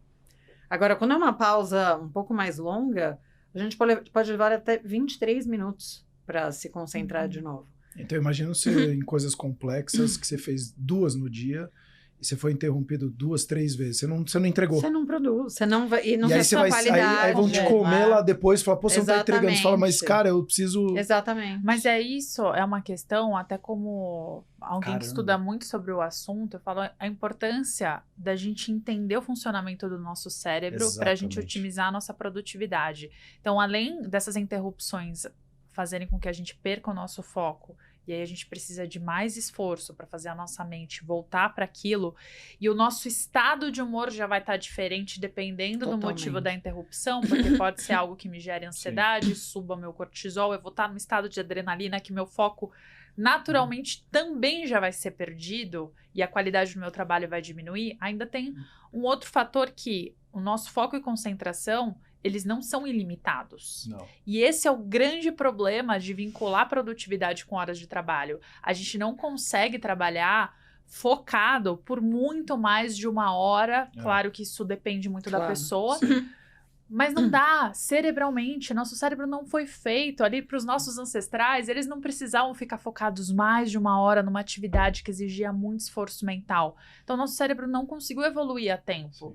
Agora, quando é uma pausa um pouco mais longa, a gente pode levar até 23 minutos para se concentrar de novo. Então, imagina você em coisas complexas que você fez 2 no dia e você foi interrompido 2, 3 vezes. Você não entregou. Você não produz, você não vai, e não e aí tem você sua vai, qualidade. aí vão te comer lá depois e falar, pô, você não tá entregando. Você fala, mas cara, eu preciso... Exatamente. Mas é isso, é uma questão, até como alguém que Caramba. estuda muito sobre o assunto, eu falo a importância da gente entender o funcionamento do nosso cérebro para a gente Exatamente. otimizar a nossa produtividade. Então, além dessas interrupções fazerem com que a gente perca o nosso foco, e aí a gente precisa de mais esforço para fazer a nossa mente voltar para aquilo, e o nosso estado de humor já vai estar diferente dependendo do motivo da interrupção, porque pode ser algo que me gere ansiedade, suba meu cortisol, eu vou estar num estado de adrenalina que meu foco naturalmente também já vai ser perdido e a qualidade do meu trabalho vai diminuir. Ainda tem um outro fator que o nosso foco e concentração, eles não são ilimitados. Não. E esse é o grande problema de vincular produtividade com horas de trabalho. A gente não consegue trabalhar focado por muito mais de 1 hora. Claro que isso depende muito da pessoa. Sim. Mas não dá, cerebralmente, nosso cérebro não foi feito ali para os nossos ancestrais, eles não precisavam ficar focados mais de 1 hora numa atividade que exigia muito esforço mental. Então, nosso cérebro não conseguiu evoluir a tempo. Sim.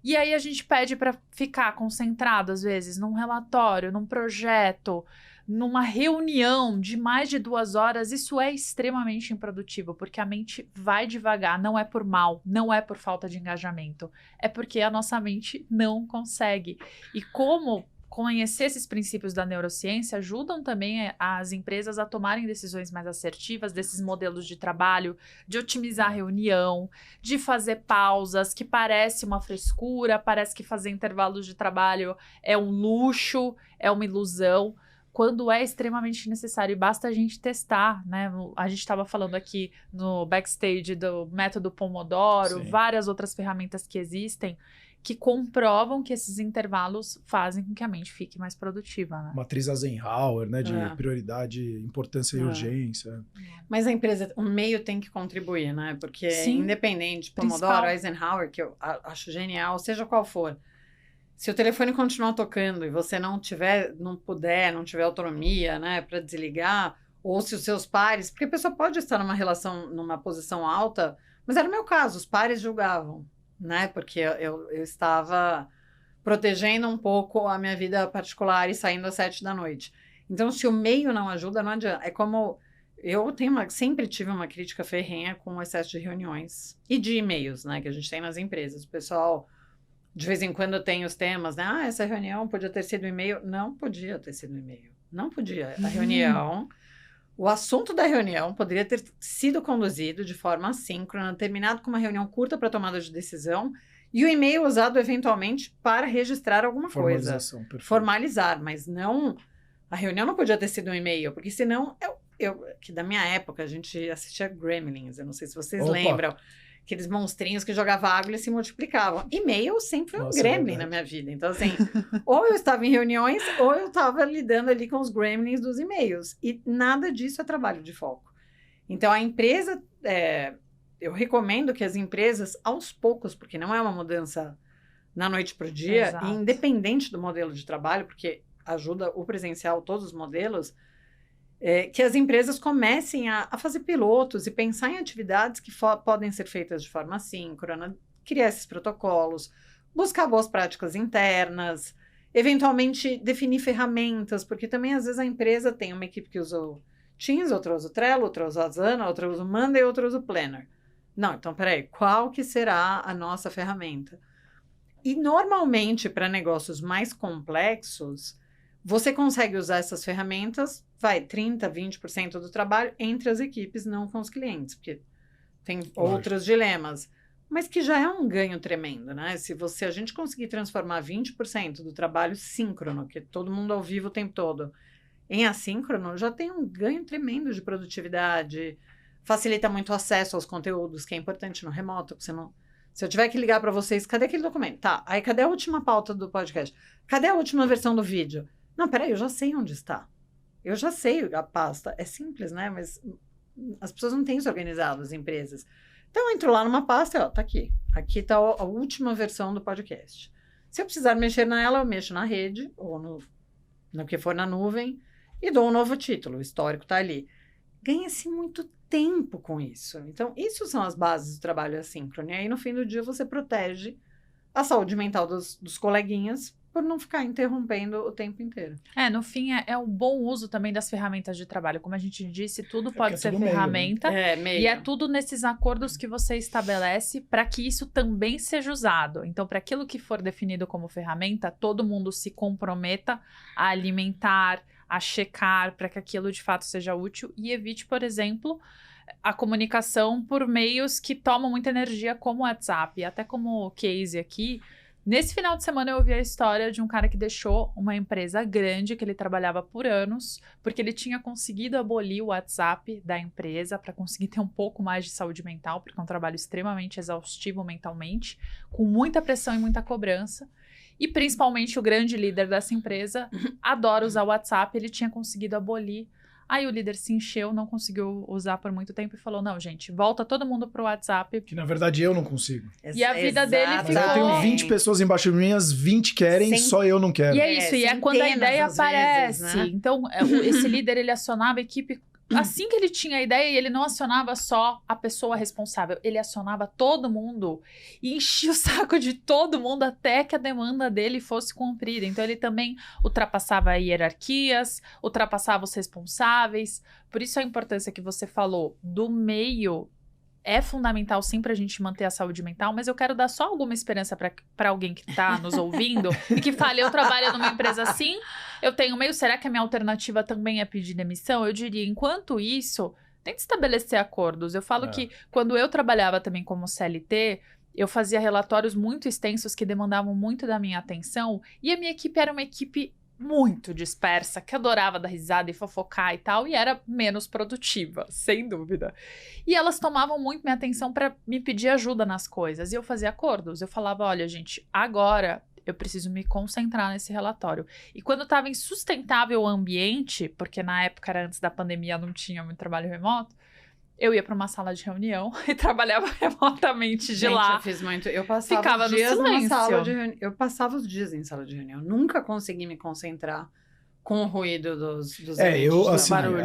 E aí a gente pede para ficar concentrado, às vezes, num relatório, num projeto, numa reunião de mais de 2 horas. Isso é extremamente improdutivo, porque a mente vai devagar, não é por mal, não é por falta de engajamento, é porque a nossa mente não consegue. E como conhecer esses princípios da neurociência ajudam também as empresas a tomarem decisões mais assertivas desses modelos de trabalho, de otimizar a reunião, de fazer pausas, que parece uma frescura, parece que fazer intervalos de trabalho é um luxo, é uma ilusão, quando é extremamente necessário. E basta a gente testar, né? A gente estava falando aqui no backstage do método Pomodoro, Sim. várias outras ferramentas que existem, que comprovam que esses intervalos fazem com que a mente fique mais produtiva, né? Matriz Eisenhower, né? De prioridade, importância e urgência. Mas a empresa, o meio tem que contribuir, né? Porque independente, Pomodoro, Eisenhower, que eu acho genial, seja qual for, se o telefone continuar tocando e você não tiver autonomia, né, para desligar, ou se os seus pares, porque a pessoa pode estar numa posição alta, mas era o meu caso, os pares julgavam, né, porque eu estava protegendo um pouco a minha vida particular e saindo às 7 da noite. Então, se o meio não ajuda, não adianta. É como, sempre tive uma crítica ferrenha com o excesso de reuniões e de e-mails, né, que a gente tem nas empresas. O pessoal... De vez em quando tem os temas, né? Essa reunião podia ter sido e-mail. Não podia ter sido e-mail. Não podia. A reunião, o assunto da reunião poderia ter sido conduzido de forma assíncrona, terminado com uma reunião curta para tomada de decisão e o e-mail usado eventualmente para registrar alguma coisa. Formalizar, mas não... A reunião não podia ter sido um e-mail, porque senão... que da minha época, a gente assistia Gremlins, eu não sei se vocês lembram. Aqueles monstrinhos que jogavam água e se multiplicavam. E-mail sempre foi um gremlin na minha vida. Então, assim, ou eu estava em reuniões, ou eu estava lidando ali com os gremlins dos e-mails. E nada disso é trabalho de foco. Então, a empresa... eu recomendo que as empresas, aos poucos, porque não é uma mudança na noite para o dia, e independente do modelo de trabalho, porque ajuda o presencial, todos os modelos... que as empresas comecem a fazer pilotos e pensar em atividades que podem ser feitas de forma assíncrona, criar esses protocolos, buscar boas práticas internas, eventualmente definir ferramentas, porque também às vezes a empresa tem uma equipe que usa o Teams, outra usa o Trello, outra usa o Asana, outra usa o Monday, outra usa o Planner. Não, então peraí, qual que será a nossa ferramenta? E normalmente para negócios mais complexos, você consegue usar essas ferramentas, 30%, 20% do trabalho entre as equipes, não com os clientes, porque tem outros dilemas. Mas que já é um ganho tremendo, né? Se a gente conseguir transformar 20% do trabalho síncrono, que é todo mundo ao vivo o tempo todo, em assíncrono, já tem um ganho tremendo de produtividade, facilita muito o acesso aos conteúdos, que é importante no remoto, porque se eu tiver que ligar para vocês, cadê aquele documento? Tá, aí cadê a última pauta do podcast? Cadê a última versão do vídeo? Não, peraí, eu já sei onde está. Eu já sei a pasta. É simples, né? Mas as pessoas não têm isso organizado, as empresas. Então, eu entro lá numa pasta e, tá aqui. Aqui está a última versão do podcast. Se eu precisar mexer nela, eu mexo na rede, ou no que for na nuvem, e dou um novo título. O histórico está ali. Ganha-se muito tempo com isso. Então, isso são as bases do trabalho assíncrono. E aí, no fim do dia, você protege a saúde mental dos coleguinhas por não ficar interrompendo o tempo inteiro. No fim, é o bom uso também das ferramentas de trabalho. Como a gente disse, tudo pode ser ferramenta. Meio. E é tudo nesses acordos que você estabelece para que isso também seja usado. Então, para aquilo que for definido como ferramenta, todo mundo se comprometa a alimentar, a checar, para que aquilo de fato seja útil e evite, por exemplo, a comunicação por meios que tomam muita energia, como o WhatsApp. Até como case aqui, nesse final de semana eu ouvi a história de um cara que deixou uma empresa grande que ele trabalhava por anos, porque ele tinha conseguido abolir o WhatsApp da empresa para conseguir ter um pouco mais de saúde mental, porque é um trabalho extremamente exaustivo mentalmente, com muita pressão e muita cobrança. E principalmente o grande líder dessa empresa adora usar o WhatsApp, ele tinha conseguido abolir. Aí o líder se encheu, não conseguiu usar por muito tempo e falou, não, gente, volta todo mundo pro WhatsApp. Que na verdade eu não consigo. E a vida dele ficou... Mas eu tenho 20 pessoas embaixo de mim, as 20 querem, só eu não quero. E é isso, e é quando a ideia aparece. Vezes, né? Então, esse líder, ele acionava a equipe assim que ele tinha a ideia, ele não acionava só a pessoa responsável, ele acionava todo mundo e enchia o saco de todo mundo até que a demanda dele fosse cumprida. Então ele também ultrapassava hierarquias, ultrapassava os responsáveis. Por isso a importância que você falou do meio é fundamental sim para a gente manter a saúde mental, mas eu quero dar só alguma esperança para alguém que está nos ouvindo e que fale, eu trabalho numa empresa assim, eu tenho meio, será que a minha alternativa também é pedir demissão? Eu diria, enquanto isso, tente estabelecer acordos. Eu falo que quando eu trabalhava também como CLT, eu fazia relatórios muito extensos que demandavam muito da minha atenção e a minha equipe era uma equipe muito dispersa, que adorava dar risada e fofocar e tal, e era menos produtiva, sem dúvida. E elas tomavam muito minha atenção para me pedir ajuda nas coisas, e eu fazia acordos. Eu falava, olha, gente, agora eu preciso me concentrar nesse relatório. E quando estava insustentável o ambiente, porque na época era antes da pandemia, não tinha muito trabalho remoto, eu ia para uma sala de reunião e trabalhava remotamente de lá. Eu fiz muito. Eu passava Ficava os dias no numa silêncio. sala de reunião. Eu passava os dias em sala de reunião. Nunca consegui me concentrar com o ruído dos eventos, do barulho.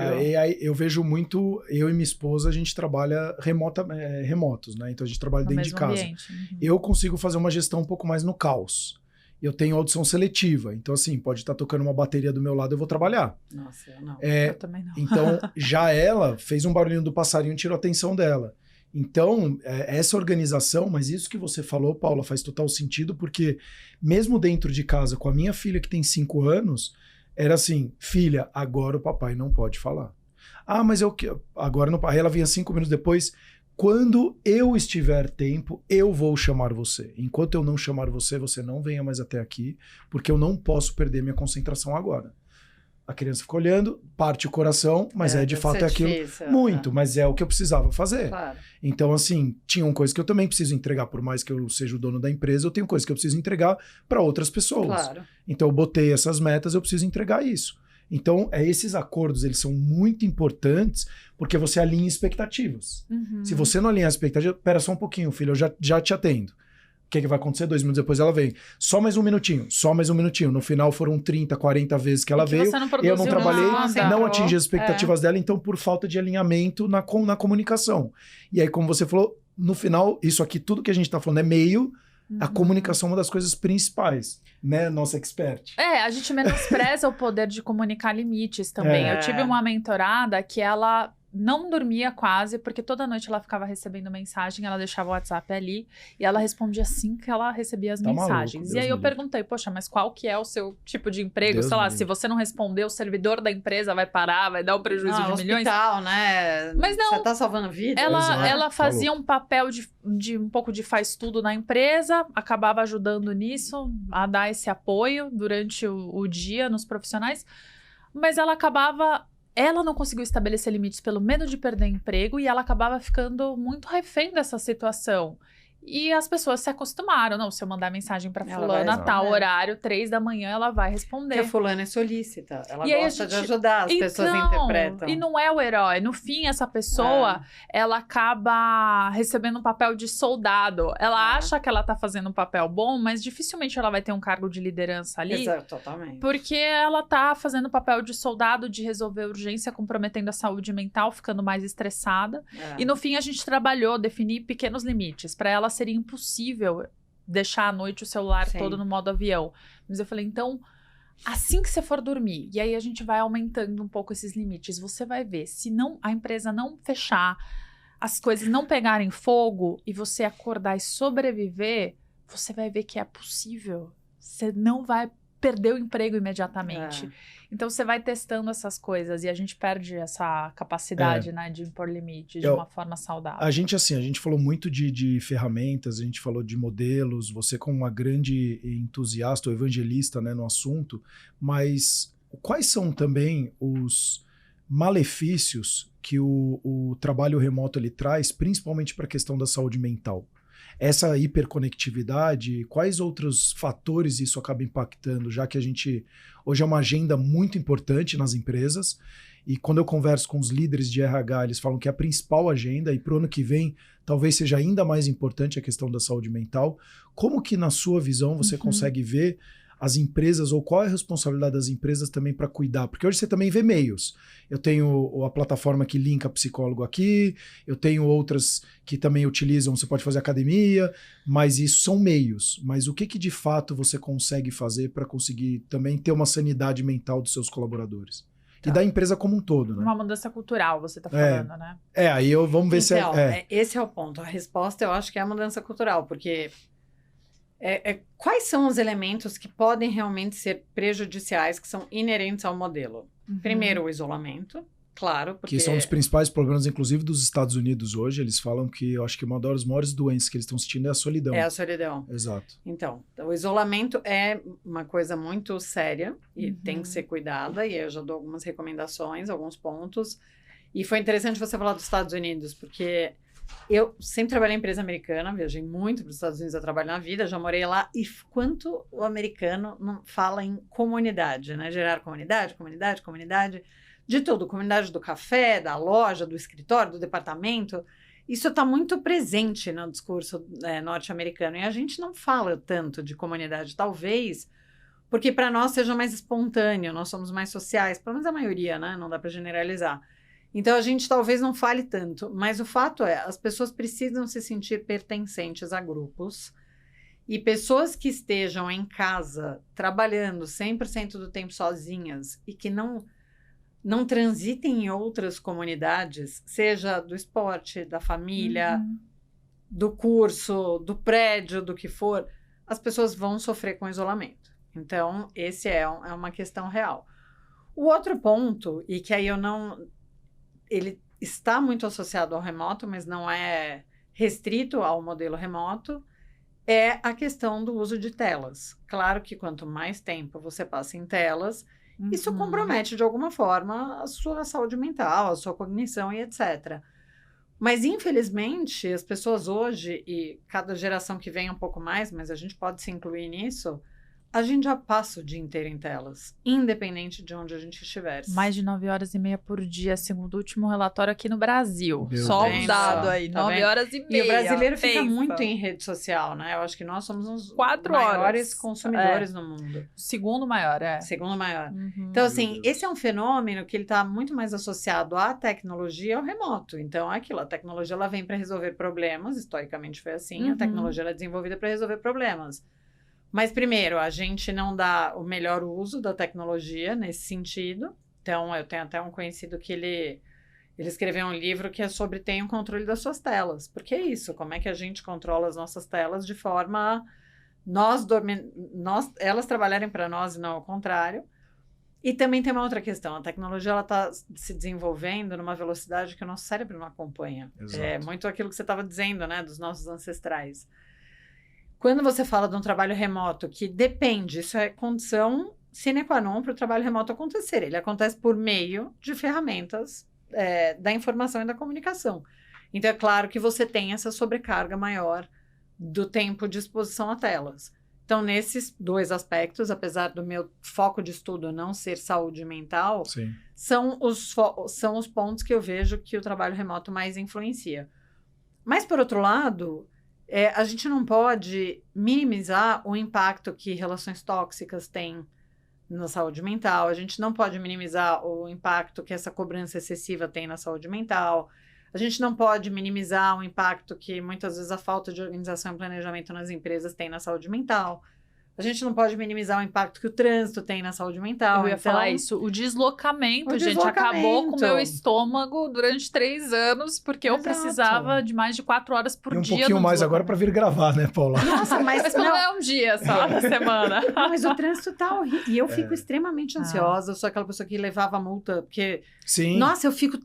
Eu vejo muito, eu e minha esposa, a gente trabalha remotos, né? Então a gente trabalha No dentro de mesmo casa. ambiente. Uhum. Eu consigo fazer uma gestão um pouco mais no caos. Eu tenho audição seletiva, então assim, pode estar tocando uma bateria do meu lado, eu vou trabalhar. Nossa, eu não. Eu também não. Então, já ela fez um barulhinho do passarinho e tirou a atenção dela. Então, essa organização, mas isso que você falou, Paula, faz total sentido, porque mesmo dentro de casa, com a minha filha que tem 5 anos, era assim, filha, agora o papai não pode falar. Ah, mas agora não. Aí ela vinha 5 minutos depois, quando eu estiver tempo, eu vou chamar você. Enquanto eu não chamar você, você não venha mais até aqui, porque eu não posso perder minha concentração agora. A criança fica olhando, parte o coração, mas de fato é aquilo. Difícil, muito, mas é o que eu precisava fazer. Claro. Então, assim, tinham coisas que eu também preciso entregar, por mais que eu seja o dono da empresa, eu tenho coisas que eu preciso entregar para outras pessoas. Claro. Então, eu botei essas metas, eu preciso entregar isso. Então, esses acordos, eles são muito importantes, porque você alinha expectativas. Uhum. Se você não alinhar expectativas, pera só um pouquinho, filho, eu já te atendo. O que vai acontecer? 2 minutos depois ela vem. Só mais um minutinho, só mais um minutinho. No final foram 30, 40 vezes que ela veio. Eu não trabalhei, não atingi as expectativas dela, então por falta de alinhamento na comunicação. E aí, como você falou, no final, isso aqui, tudo que a gente tá falando é meio, a comunicação é uma das coisas principais, né? Nossa expert. A gente menospreza o poder de comunicar limites também. Eu tive uma mentorada que ela não dormia quase, porque toda noite ela ficava recebendo mensagem, ela deixava o WhatsApp ali, e ela respondia assim que ela recebia as mensagens. Maluco, e aí eu perguntei, poxa, mas qual que é o seu tipo de emprego? Sei lá, se você não responder, o servidor da empresa vai parar, vai dar um prejuízo de milhões. Hospital, né? Mas não. Você tá salvando vida. Ela fazia um papel de um pouco de faz tudo na empresa, acabava ajudando nisso, a dar esse apoio durante o dia nos profissionais, mas ela não conseguiu estabelecer limites pelo medo de perder emprego e ela acabava ficando muito refém dessa situação. E as pessoas se acostumaram. Não, se eu mandar mensagem pra fulana, tal horário, 3 da manhã, ela vai responder. Porque a fulana é solícita. Ela e gosta de ajudar, as pessoas interpretam. E não é o herói. No fim, essa pessoa, ela acaba recebendo um papel de soldado. Ela acha que ela tá fazendo um papel bom, mas dificilmente ela vai ter um cargo de liderança ali. Exato, totalmente. Porque ela tá fazendo o papel de soldado, de resolver urgência, comprometendo a saúde mental, ficando mais estressada. E no fim, a gente trabalhou, definir pequenos limites. Pra ela seria impossível deixar à noite o celular todo no modo avião. Mas eu falei, então, assim que você for dormir, e aí a gente vai aumentando um pouco esses limites, você vai ver, se não a empresa não fechar, as coisas não pegarem fogo e você acordar e sobreviver, você vai ver que é possível. Você não vai perder o emprego imediatamente. Então, você vai testando essas coisas e a gente perde essa capacidade, né, de impor limites de uma forma saudável. A gente falou muito de ferramentas, a gente falou de modelos, você como uma grande entusiasta ou evangelista, né, no assunto, mas quais são também os malefícios que o trabalho remoto ele traz, principalmente para a questão da saúde mental? Essa hiperconectividade, quais outros fatores isso acaba impactando, já que a gente hoje é uma agenda muito importante nas empresas, e quando eu converso com os líderes de RH, eles falam que é a principal agenda, e para o ano que vem talvez seja ainda mais importante a questão da saúde mental. Como que, na sua visão, você consegue ver as empresas, ou qual é a responsabilidade das empresas também para cuidar? Porque hoje você também vê meios. Eu tenho a plataforma que linka psicólogo aqui, eu tenho outras que também utilizam, você pode fazer academia, mas isso são meios. Mas o que de fato você consegue fazer para conseguir também ter uma sanidade mental dos seus colaboradores? E da empresa como um todo, né? Uma mudança cultural, você tá falando, né? Aí vamos ver se esse é o ponto. A resposta, eu acho que é a mudança cultural, porque quais são os elementos que podem realmente ser prejudiciais, que são inerentes ao modelo? Primeiro, o isolamento. Claro, porque... Que são os principais problemas, inclusive, dos Estados Unidos hoje. Eles falam que, eu acho que uma das maiores doenças que eles estão sentindo é a solidão. É a solidão. Exato. Então, o isolamento é uma coisa muito séria e tem que ser cuidada. E eu já dou algumas recomendações, alguns pontos. E foi interessante você falar dos Estados Unidos, porque eu sempre trabalhei em empresa americana, viajei muito para os Estados Unidos a trabalhar na vida, já morei lá. E quanto o americano não fala em comunidade, né? Gerar comunidade. De tudo, comunidade do café, da loja, do escritório, do departamento. Isso está muito presente no discurso norte-americano. E a gente não fala tanto de comunidade, talvez, porque para nós seja mais espontâneo, nós somos mais sociais, pelo menos a maioria, né? Não dá para generalizar. Então a gente talvez não fale tanto, mas o fato é, as pessoas precisam se sentir pertencentes a grupos. E pessoas que estejam em casa, trabalhando 100% do tempo sozinhas e que não transitem em outras comunidades, seja do esporte, da família, do curso, do prédio, do que for, as pessoas vão sofrer com isolamento. Então, esse é uma questão real. O outro ponto, e que aí ele está muito associado ao remoto, mas não é restrito ao modelo remoto, é a questão do uso de telas. Claro que quanto mais tempo você passa em telas, isso compromete de alguma forma a sua saúde mental, a sua cognição e etc. Mas, infelizmente, as pessoas hoje, e cada geração que vem um pouco mais, mas a gente pode se incluir nisso, a gente já passa o dia inteiro em telas, independente de onde a gente estiver. Mais de 9 horas e meia por dia, segundo o último relatório aqui no Brasil. Meu Só Deus. um dado aí, Tá 9 vendo? horas e meia. E o brasileiro fica pensa. muito em rede social, né? Eu acho que nós somos os 4 maiores horas. consumidores no mundo. Segundo maior, Segundo maior. Uhum. Então, Meu assim, Deus. esse é um fenômeno que ele está muito mais associado à tecnologia e ao remoto. Então, é aquilo, a tecnologia ela vem para resolver problemas, historicamente foi assim, a tecnologia ela é desenvolvida para resolver problemas. Mas, primeiro, a gente não dá o melhor uso da tecnologia nesse sentido. Então, eu tenho até um conhecido que ele escreveu um livro que é sobre tenha o controle das suas telas. Porque é isso, como é que a gente controla as nossas telas de forma a elas trabalharem para nós e não ao contrário. E também tem uma outra questão, a tecnologia ela está se desenvolvendo numa velocidade que o nosso cérebro não acompanha. Exato. É muito aquilo que você estava dizendo, né, dos nossos ancestrais. Quando você fala de um trabalho remoto que depende, isso é condição sine qua non para o trabalho remoto acontecer. Ele acontece por meio de ferramentas da informação e da comunicação. Então, é claro que você tem essa sobrecarga maior do tempo de exposição a telas. Então, nesses dois aspectos, apesar do meu foco de estudo não ser saúde mental, Sim. são os pontos que eu vejo que o trabalho remoto mais influencia. Mas, por outro lado, a gente não pode minimizar o impacto que relações tóxicas têm na saúde mental, a gente não pode minimizar o impacto que essa cobrança excessiva tem na saúde mental, a gente não pode minimizar o impacto que muitas vezes a falta de organização e planejamento nas empresas tem na saúde mental. A gente não pode minimizar o impacto que o trânsito tem na saúde mental. Eu ia falar isso. O deslocamento, gente, deslocamento. acabou com o meu estômago durante 3 anos, porque eu Exato. precisava de mais de 4 horas por E um dia. pouquinho no mais agora para vir gravar, né, Paula? Nossa, Mas não, não é um dia só na semana. não, mas o trânsito tá horrível. E eu fico extremamente ansiosa. Eu sou aquela pessoa que levava multa, porque... Sim. Nossa, eu fico...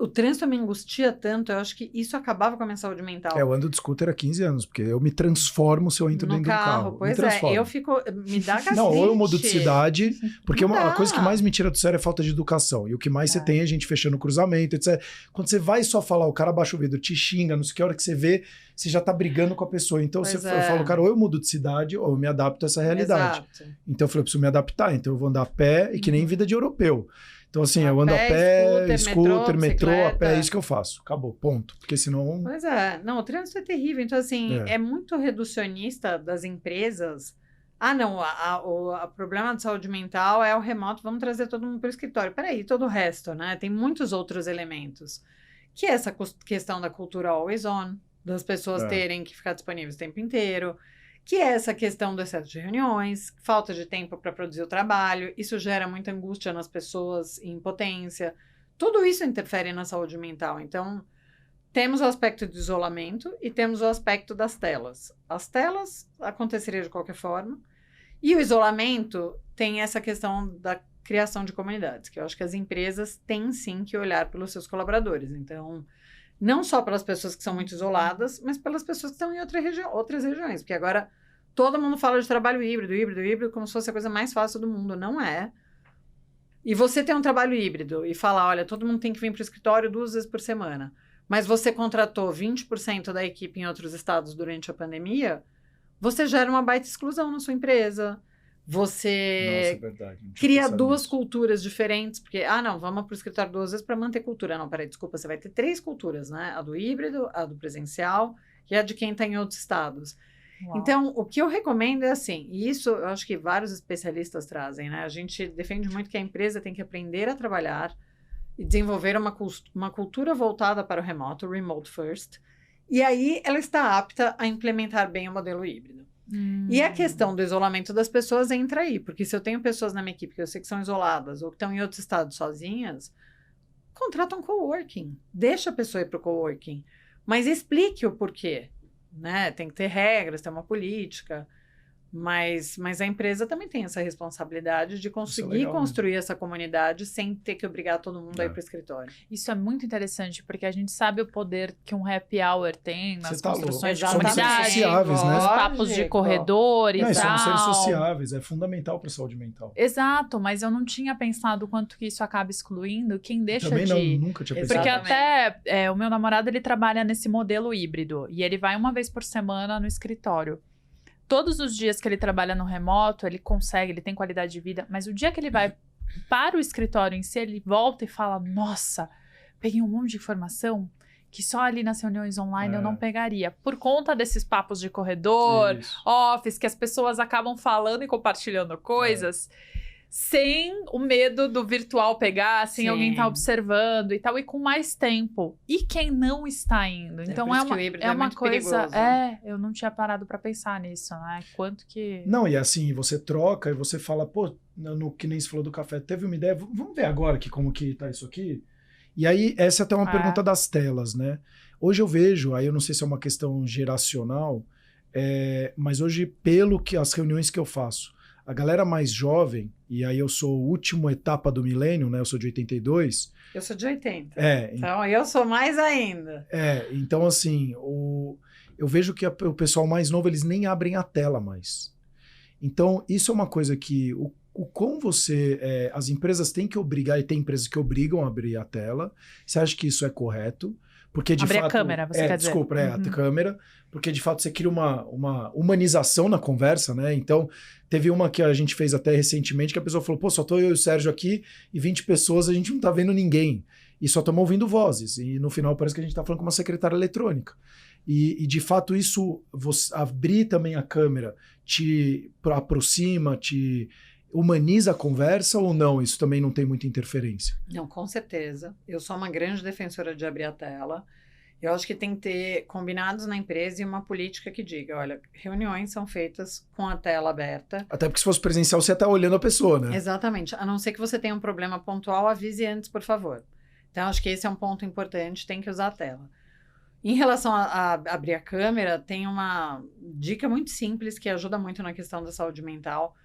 O trânsito me angustia tanto, eu acho que isso acabava com a minha saúde mental. Eu ando de scooter há 15 anos, porque eu me transformo se eu entro No dentro do carro. Pois me transformo. eu fico... Me dá gastrite. Não, ou eu mudo de cidade, porque Não a dá. coisa que mais me tira do sério é falta de educação. E o que mais você tem é gente fechando o cruzamento, etc. Quando você vai só falar, o cara abaixa o vidro, te xinga, não sei o que, a hora que você vê, você já tá brigando com a pessoa. Então Pois eu falo, cara, ou eu mudo de cidade, ou eu me adapto a essa realidade. Exato. Então eu falei, eu preciso me adaptar, então eu vou andar a pé, e que nem vida de europeu. Então, assim, eu ando a pé, pé, scooter, metrô, a pé, bicicleta. é isso que eu faço. Acabou, ponto. Porque senão... Pois é. Não, o trânsito é terrível. Então, assim, é muito reducionista das empresas. Ah, não, o problema de saúde mental é o remoto, vamos trazer todo mundo para o escritório. Peraí, todo o resto, né? Tem muitos outros elementos. Que é essa questão da cultura always on, das pessoas terem que ficar disponíveis o tempo inteiro. Que é essa questão do excesso de reuniões, falta de tempo para produzir o trabalho, isso gera muita angústia nas pessoas e impotência. Tudo isso interfere na saúde mental. Então, temos o aspecto do isolamento e temos o aspecto das telas. As telas aconteceriam de qualquer forma, e o isolamento tem essa questão da criação de comunidades, que eu acho que as empresas têm sim que olhar pelos seus colaboradores. Então, não só pelas pessoas que são muito isoladas, mas pelas pessoas que estão em outras regiões, porque agora todo mundo fala de trabalho híbrido, como se fosse a coisa mais fácil do mundo. Não é. E você tem um trabalho híbrido e falar, olha, todo mundo tem que vir para o escritório 2 vezes por semana, mas você contratou 20% da equipe em outros estados durante a pandemia, você gera uma baita exclusão na sua empresa. Você cria 2 culturas diferentes, porque, não, vamos para o escritório 2 vezes para manter cultura. Não, peraí, desculpa, você vai ter 3 culturas, né? A do híbrido, a do presencial e a de quem está em outros estados. Uau. Então, o que eu recomendo é assim, e isso eu acho que vários especialistas trazem, né? A gente defende muito que a empresa tem que aprender a trabalhar e desenvolver uma cultura voltada para o remote first, e aí ela está apta a implementar bem o modelo híbrido. E a questão do isolamento das pessoas entra aí, porque se eu tenho pessoas na minha equipe que eu sei que são isoladas ou que estão em outros estados sozinhas, contrata um coworking, deixa a pessoa ir para o coworking, mas explique o porquê, né? Tem que ter regras, tem uma política, mas a empresa também tem essa responsabilidade de conseguir construir essa comunidade sem ter que obrigar todo mundo a ir para o escritório. Isso é muito interessante, porque a gente sabe o poder que um happy hour tem nas construções de comunidade, sociáveis, né? Os papos de corredor e tal. São seres sociáveis, é fundamental para a saúde mental. Exato, mas eu não tinha pensado o quanto que isso acaba excluindo quem deixa também de ir. Nunca tinha pensado. Porque até o meu namorado, ele trabalha nesse modelo híbrido, e ele vai uma vez por semana no escritório. Todos os dias que ele trabalha no remoto, ele tem qualidade de vida, mas o dia que ele vai para o escritório em si, ele volta e fala, nossa, peguei um monte de informação que só ali nas reuniões online eu não pegaria. Por conta desses papos de corredor, office, que as pessoas acabam falando e compartilhando coisas sem o medo do virtual pegar, sem alguém estar observando e tal, e com mais tempo. E quem não está indo? Então é uma coisa... perigoso. Eu não tinha parado para pensar nisso, né? Quanto que... Não, e assim, você troca e você fala, pô, no que nem se falou do café, teve uma ideia, vamos ver agora como que tá isso aqui? E aí, essa é até uma pergunta das telas, né? Hoje eu vejo, aí eu não sei se é uma questão geracional, mas hoje, pelo que as reuniões que eu faço, a galera mais jovem, e aí eu sou a última etapa do milênio, né? Eu sou de 82. Eu sou de 80. Então eu sou mais ainda. Então assim, eu vejo que o pessoal mais novo, eles nem abrem a tela mais. Então, isso é uma coisa que como as empresas têm que obrigar, e tem empresas que obrigam a abrir a tela. Você acha que isso é correto? Porque de fato, a câmera, você quer dizer? Desculpa, a câmera, porque de fato você cria uma humanização na conversa, né? Então, teve uma que a gente fez até recentemente, que a pessoa falou, pô, só tô eu e o Sérgio aqui e 20 pessoas, a gente não tá vendo ninguém. E só estamos ouvindo vozes. E no final parece que a gente tá falando com uma secretária eletrônica. E de fato isso, abrir também a câmera, te aproxima, te humaniza a conversa ou não? Isso também não tem muita interferência? Não, com certeza. Eu sou uma grande defensora de abrir a tela. Eu acho que tem que ter combinados na empresa e uma política que diga, olha, reuniões são feitas com a tela aberta. Até porque se fosse presencial, você ia estar olhando a pessoa, né? Exatamente. A não ser que você tenha um problema pontual, avise antes, por favor. Então, acho que esse é um ponto importante, tem que usar a tela. Em relação a abrir a câmera, tem uma dica muito simples que ajuda muito na questão da saúde mental.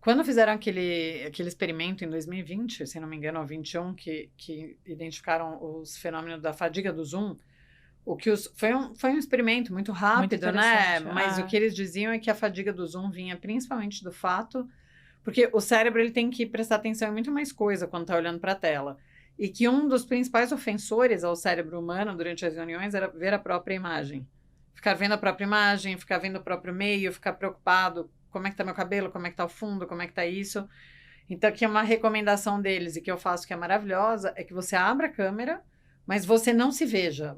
Quando fizeram aquele experimento em 2020, se não me engano, ou 2021, que identificaram os fenômenos da fadiga do Zoom, foi um experimento muito rápido, né? Mas o que eles diziam é que a fadiga do Zoom vinha principalmente do fato, porque o cérebro ele tem que prestar atenção em muito mais coisa quando está olhando para a tela. E que um dos principais ofensores ao cérebro humano durante as reuniões era ver a própria imagem. Ficar vendo a própria imagem, ficar vendo o próprio meio, ficar preocupado, como é que tá meu cabelo, como é que tá o fundo, como é que tá isso. Então, aqui é uma recomendação deles, e que eu faço que é maravilhosa, é que você abra a câmera, mas você não se veja.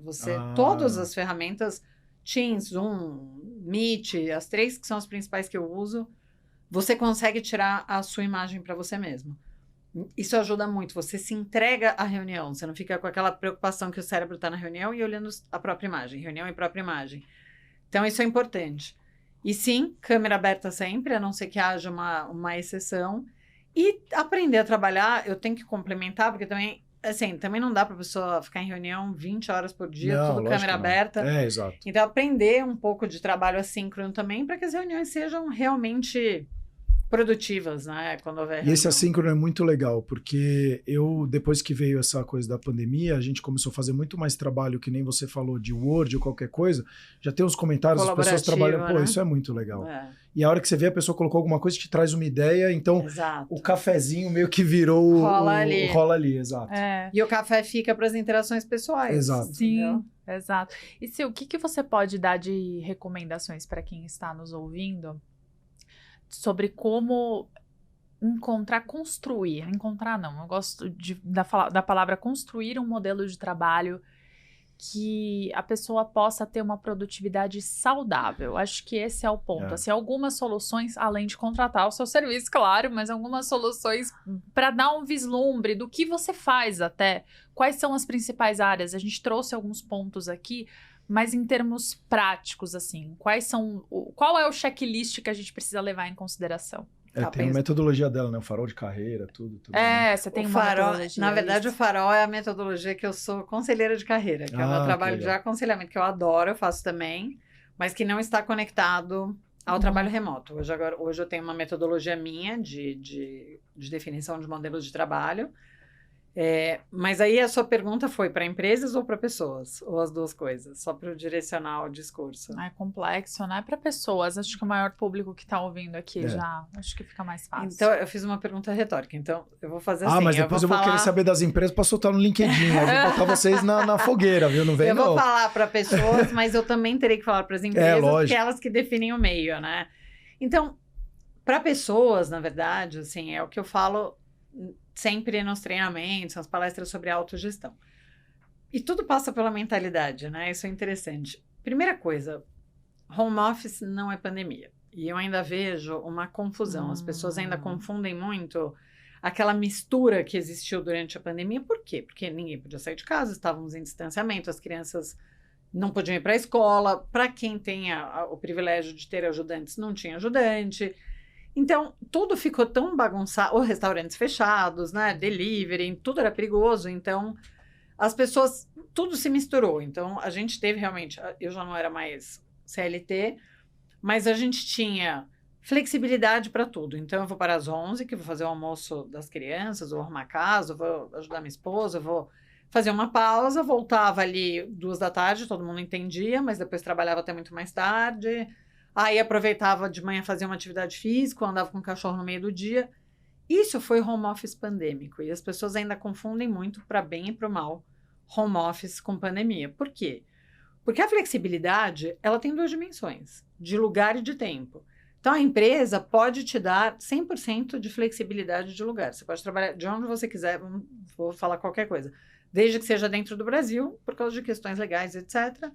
Todas as ferramentas, Teams, Zoom, Meet, as 3 que são as principais que eu uso, você consegue tirar a sua imagem para você mesmo. Isso ajuda muito, você se entrega à reunião, você não fica com aquela preocupação que o cérebro está na reunião e olhando a própria imagem, reunião e própria imagem. Então, isso é importante. E sim, câmera aberta sempre, a não ser que haja uma exceção. E aprender a trabalhar, eu tenho que complementar, porque também, assim, também não dá para a pessoa ficar em reunião 20 horas por dia, tudo câmera aberta. Exato. Então, aprender um pouco de trabalho assíncrono também, para que as reuniões sejam realmente produtivas, né? Quando houver E esse reunião. assíncrono é muito legal, porque depois que veio essa coisa da pandemia, a gente começou a fazer muito mais trabalho, que nem você falou, de Word ou qualquer coisa, já tem os comentários, as pessoas trabalham, pô, né? isso é muito legal. E a hora que você vê, a pessoa colocou alguma coisa, te traz uma ideia, então Exato. o cafezinho meio que virou... Rola ali, exato. E o café fica para as interações pessoais. Exato. Sim, entendeu? exato. E Sil, o que você pode dar de recomendações para quem está nos ouvindo sobre como encontrar não, eu gosto da palavra construir um modelo de trabalho que a pessoa possa ter uma produtividade saudável. Acho que esse é o ponto. Assim, algumas soluções, além de contratar o seu serviço, claro, mas algumas soluções para dar um vislumbre do que você faz até. Quais são as principais áreas? A gente trouxe alguns pontos aqui, mas em termos práticos, assim, qual é o checklist que a gente precisa levar em consideração? Tem a metodologia dela, né? O farol de carreira, tudo. Você tem uma metodologia. Na verdade, o farol é a metodologia que eu sou conselheira de carreira, que é o meu trabalho de aconselhamento, que eu adoro, eu faço também, mas que não está conectado ao trabalho remoto. Hoje eu tenho uma metodologia minha de definição de modelos de trabalho. Mas aí a sua pergunta foi para empresas ou para pessoas? Ou as duas coisas? Só para direcionar o discurso. É complexo, né? Para pessoas. Acho que o maior público que está ouvindo aqui já, acho que fica mais fácil. Então, eu fiz uma pergunta retórica. Então, eu vou fazer assim. Mas depois eu vou querer saber das empresas para soltar no LinkedIn. Aí vou botar vocês na fogueira, viu? Não vem, eu vou falar para pessoas, mas eu também terei que falar para as empresas, porque elas que definem o meio, né? Então, para pessoas, na verdade, assim, é o que eu falo sempre nos treinamentos, nas palestras sobre autogestão. E tudo passa pela mentalidade, né? Isso é interessante. Primeira coisa, home office não é pandemia. E eu ainda vejo uma confusão. As pessoas ainda confundem muito aquela mistura que existiu durante a pandemia. Por quê? Porque ninguém podia sair de casa, estávamos em distanciamento, as crianças não podiam ir para a escola. Para quem tem o privilégio de ter ajudantes, não tinha ajudante. Então, tudo ficou tão bagunçado, os restaurantes fechados, né, delivery, tudo era perigoso, então as pessoas, tudo se misturou, então a gente teve realmente, eu já não era mais CLT, mas a gente tinha flexibilidade para tudo, então eu vou para as 11, que eu vou fazer o almoço das crianças, vou arrumar a casa, vou ajudar minha esposa, vou fazer uma pausa, voltava ali 2 da tarde, todo mundo entendia, mas depois trabalhava até muito mais tarde. Aí aproveitava de manhã, fazia uma atividade física, andava com o cachorro no meio do dia. Isso foi home office pandêmico. E as pessoas ainda confundem muito, para bem e para o mal, home office com pandemia. Por quê? Porque a flexibilidade, ela tem 2 dimensões, de lugar e de tempo. Então, a empresa pode te dar 100% de flexibilidade de lugar. Você pode trabalhar de onde você quiser, vou falar qualquer coisa, desde que seja dentro do Brasil, por causa de questões legais, etc.,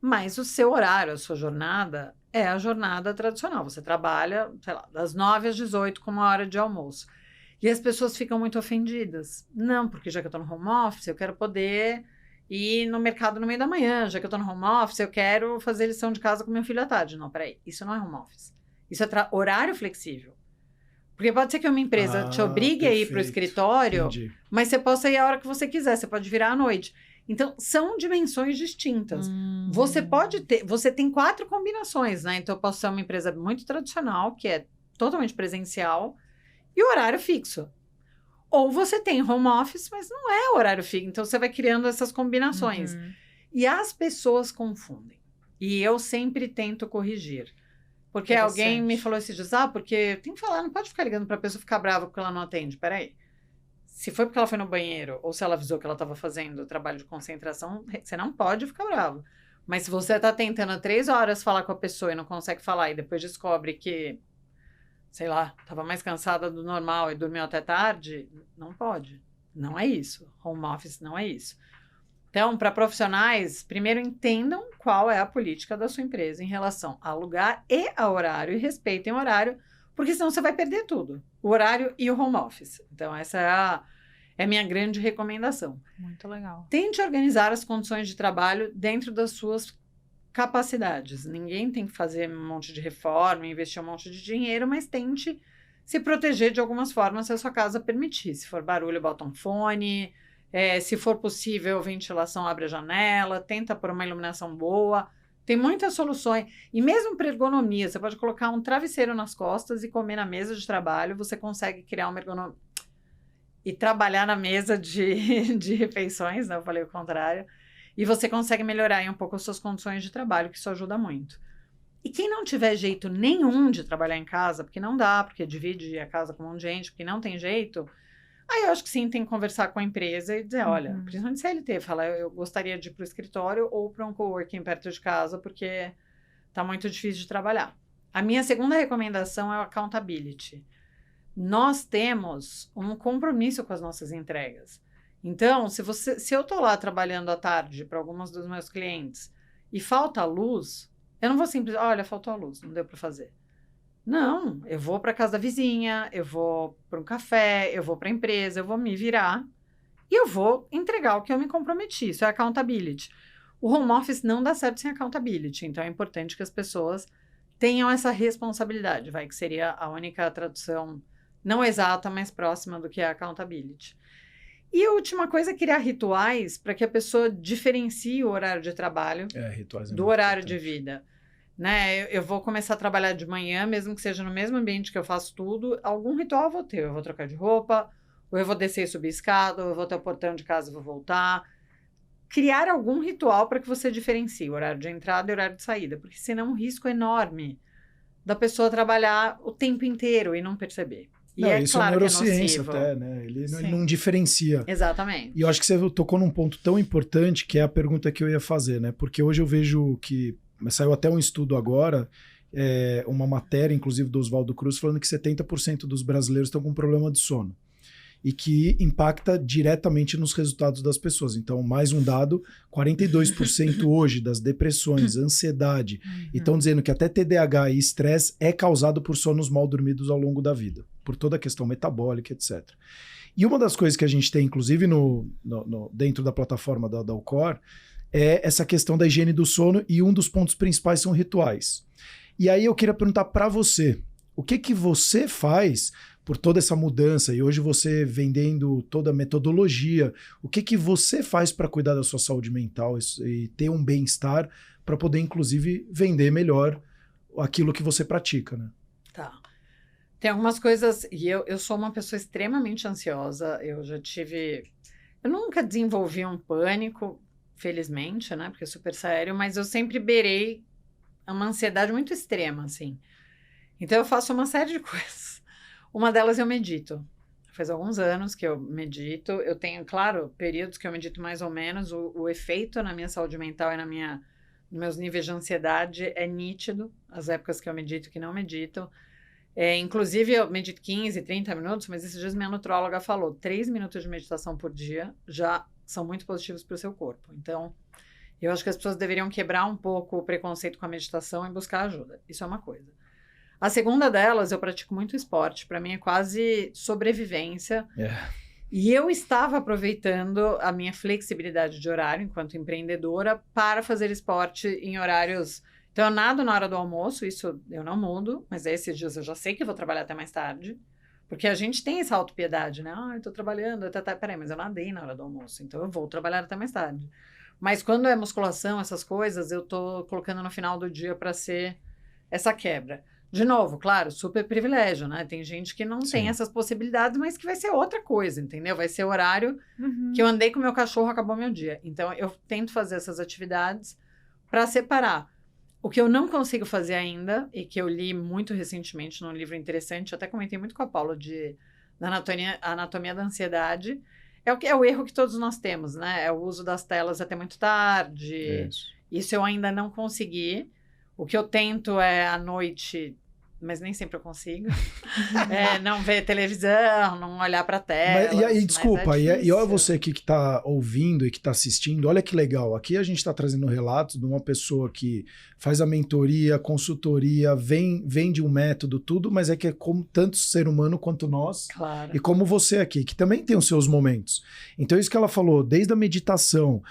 mas o seu horário, a sua jornada, é a jornada tradicional. Você trabalha, sei lá, das 9 às 18 com uma hora de almoço. E as pessoas ficam muito ofendidas. Não, porque já que eu estou no home office, eu quero poder ir no mercado no meio da manhã. Já que eu estou no home office, eu quero fazer lição de casa com meu filho à tarde. Não, peraí, isso não é home office. Isso é horário flexível. Porque pode ser que uma empresa te obrigue a ir para o escritório, mas você possa ir a hora que você quiser. Você pode virar à noite. Então, são dimensões distintas. Você tem 4 combinações, né? Então, eu posso ser uma empresa muito tradicional, que é totalmente presencial, e horário fixo. Ou você tem home office, mas não é horário fixo. Então, você vai criando essas combinações. E as pessoas confundem. E eu sempre tento corrigir. Porque alguém me falou esses dias, porque tem que falar, não pode ficar ligando para a pessoa ficar brava porque ela não atende. Peraí. Se foi porque ela foi no banheiro ou se ela avisou que ela estava fazendo trabalho de concentração, você não pode ficar bravo. Mas se você está tentando 3 horas falar com a pessoa e não consegue falar e depois descobre que, sei lá, estava mais cansada do normal e dormiu até tarde, não pode. Não é isso. Home office não é isso. Então, para profissionais, primeiro entendam qual é a política da sua empresa em relação a lugar e a horário e respeitem o horário, porque senão você vai perder tudo. O horário e o home office. Então, essa é a minha grande recomendação. Muito legal. Tente organizar as condições de trabalho dentro das suas capacidades. Ninguém tem que fazer um monte de reforma, investir um monte de dinheiro, mas tente se proteger de algumas formas se a sua casa permitir. Se for barulho, bota um fone. Se for possível, ventilação, abre a janela. Tenta pôr uma iluminação boa. Tem muitas soluções. E mesmo para ergonomia, você pode colocar um travesseiro nas costas e comer na mesa de trabalho, você consegue criar uma ergonomia. E trabalhar na mesa de refeições, né? Eu falei o contrário. E você consegue melhorar aí um pouco as suas condições de trabalho, que isso ajuda muito. E quem não tiver jeito nenhum de trabalhar em casa, porque não dá, porque divide a casa com um monte de gente, porque não tem jeito, aí eu acho que sim, tem que conversar com a empresa e dizer, olha, principalmente CLT, falar, eu gostaria de ir para o escritório ou para um coworking perto de casa, porque tá muito difícil de trabalhar. A minha segunda recomendação é o accountability. Nós temos um compromisso com as nossas entregas. Então, se eu tô lá trabalhando à tarde para alguns dos meus clientes e falta a luz, eu não vou simplesmente, olha, faltou a luz, não deu para fazer. Não, eu vou para casa da vizinha, eu vou para um café, eu vou para a empresa, eu vou me virar e eu vou entregar o que eu me comprometi. Isso é accountability. O home office não dá certo sem accountability, então é importante que as pessoas tenham essa responsabilidade, que seria a única tradução não exata, mas próxima do que é accountability. E a última coisa é criar rituais para que a pessoa diferencie o horário de trabalho do horário de vida. Né? Eu vou começar a trabalhar de manhã, mesmo que seja no mesmo ambiente que eu faço tudo, algum ritual eu vou ter. Eu vou trocar de roupa, ou eu vou descer e subir escada, ou eu vou até o portão de casa e vou voltar. Criar algum ritual para que você diferencie o horário de entrada e o horário de saída, porque senão é um risco enorme da pessoa trabalhar o tempo inteiro e não perceber. E não, isso claro é neurociência que é até, né? Ele não diferencia. Exatamente. E eu acho que você tocou num ponto tão importante que é a pergunta que eu ia fazer, né? Porque hoje eu vejo que saiu até um estudo agora, uma matéria, inclusive, do Oswaldo Cruz, falando que 70% dos brasileiros estão com problema de sono. E que impacta diretamente nos resultados das pessoas. Então, mais um dado, 42% hoje das depressões, ansiedade, e estão dizendo que até TDAH e estresse é causado por sonos mal dormidos ao longo da vida, por toda a questão metabólica, etc. E uma das coisas que a gente tem, inclusive, dentro da plataforma da Alcor, é essa questão da higiene do sono, e um dos pontos principais são rituais. E aí eu queria perguntar para você, o que você faz por toda essa mudança, e hoje você vendendo toda a metodologia, o que você faz para cuidar da sua saúde mental e ter um bem-estar para poder, inclusive, vender melhor aquilo que você pratica, né? Tá. Tem algumas coisas, e eu sou uma pessoa extremamente ansiosa, eu nunca desenvolvi um pânico, felizmente, né, porque é super sério, mas eu sempre beirei uma ansiedade muito extrema, assim. Então eu faço uma série de coisas. Uma delas eu medito. Faz alguns anos que eu medito. Eu tenho, claro, períodos que eu medito mais ou menos. O efeito na minha saúde mental e nos meus níveis de ansiedade é nítido. As épocas que eu medito e que não medito. Inclusive, eu medito 15, 30 minutos, mas esses dias minha nutróloga falou 3 minutos de meditação por dia já são muito positivos para o seu corpo. Então, eu acho que as pessoas deveriam quebrar um pouco o preconceito com a meditação e buscar ajuda. Isso é uma coisa. A segunda delas, eu pratico muito esporte. Para mim é quase sobrevivência. E eu estava aproveitando a minha flexibilidade de horário enquanto empreendedora para fazer esporte em horários. Então, eu nado na hora do almoço, isso eu não mudo, mas esses dias eu já sei que vou trabalhar até mais tarde. Porque a gente tem essa autopiedade, né? Eu tô trabalhando, peraí, mas eu nadei na hora do almoço, então eu vou trabalhar até mais tarde. Mas quando é musculação, essas coisas, eu tô colocando no final do dia para ser essa quebra. De novo, claro, super privilégio, né? Tem gente que não tem essas possibilidades, mas que vai ser outra coisa, entendeu? Vai ser o horário que eu andei com meu cachorro, acabou meu dia. Então, eu tento fazer essas atividades para separar. O que eu não consigo fazer ainda, e que eu li muito recentemente num livro interessante, até comentei muito com a Paula, da Anatomia da Ansiedade, é o erro que todos nós temos, né? É o uso das telas até muito tarde. Isso eu ainda não consegui. O que eu tento é à noite, mas nem sempre eu consigo, não ver televisão, não olhar para a tela. E aí, desculpa, e olha você aqui que está ouvindo e que está assistindo, olha que legal, aqui a gente está trazendo relatos de uma pessoa que faz a mentoria, consultoria, vende um método, tudo, mas é que é como tanto ser humano quanto nós, claro. E como você aqui, que também tem os seus momentos. Então isso que ela falou, desde a meditação,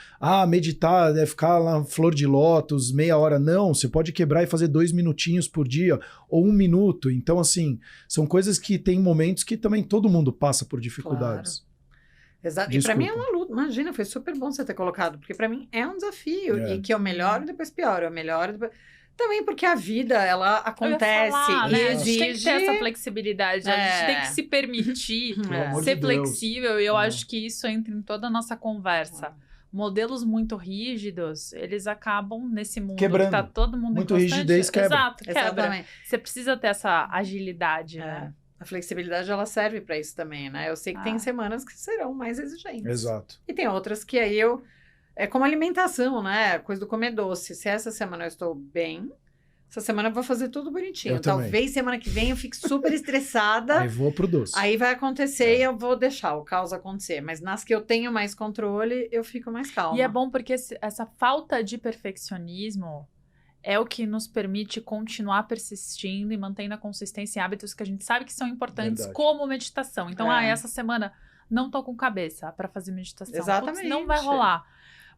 meditar é ficar lá flor de lótus, meia hora, não, você pode quebrar e fazer 2 minutinhos por dia, ou 1 minuto, então assim, são coisas que tem momentos que também todo mundo passa por dificuldades. Claro. Exato, e para mim é uma luta. imagina, foi super bom você ter colocado, porque para mim é um desafio, e que eu melhoro e depois pioro, eu melhoro e depois... Também porque a vida, ela acontece e né? exige... A gente tem que ter essa flexibilidade, a gente tem que se permitir ser flexível, e eu acho que isso entra em toda a nossa conversa. Modelos muito rígidos, eles acabam nesse mundo quebrando. Que tá todo mundo muito em constante... rigidez quebra. Exato, quebra. Exatamente. Você precisa ter essa agilidade, né? A flexibilidade, ela serve para isso também, né? Eu sei que tem semanas que serão mais exigentes. Exato. E tem outras que aí eu... É como alimentação, né? Coisa do comer doce. Se essa semana eu estou bem, essa semana eu vou fazer tudo bonitinho. Talvez semana que vem eu fique super estressada. Aí vou pro doce. Aí vai acontecer e eu vou deixar o caos acontecer. Mas nas que eu tenho mais controle, eu fico mais calma. E é bom porque essa falta de perfeccionismo é o que nos permite continuar persistindo e mantendo a consistência em hábitos que a gente sabe que são importantes, como meditação. Então, essa semana não tô com cabeça para fazer meditação. Exatamente. Putz, não vai rolar.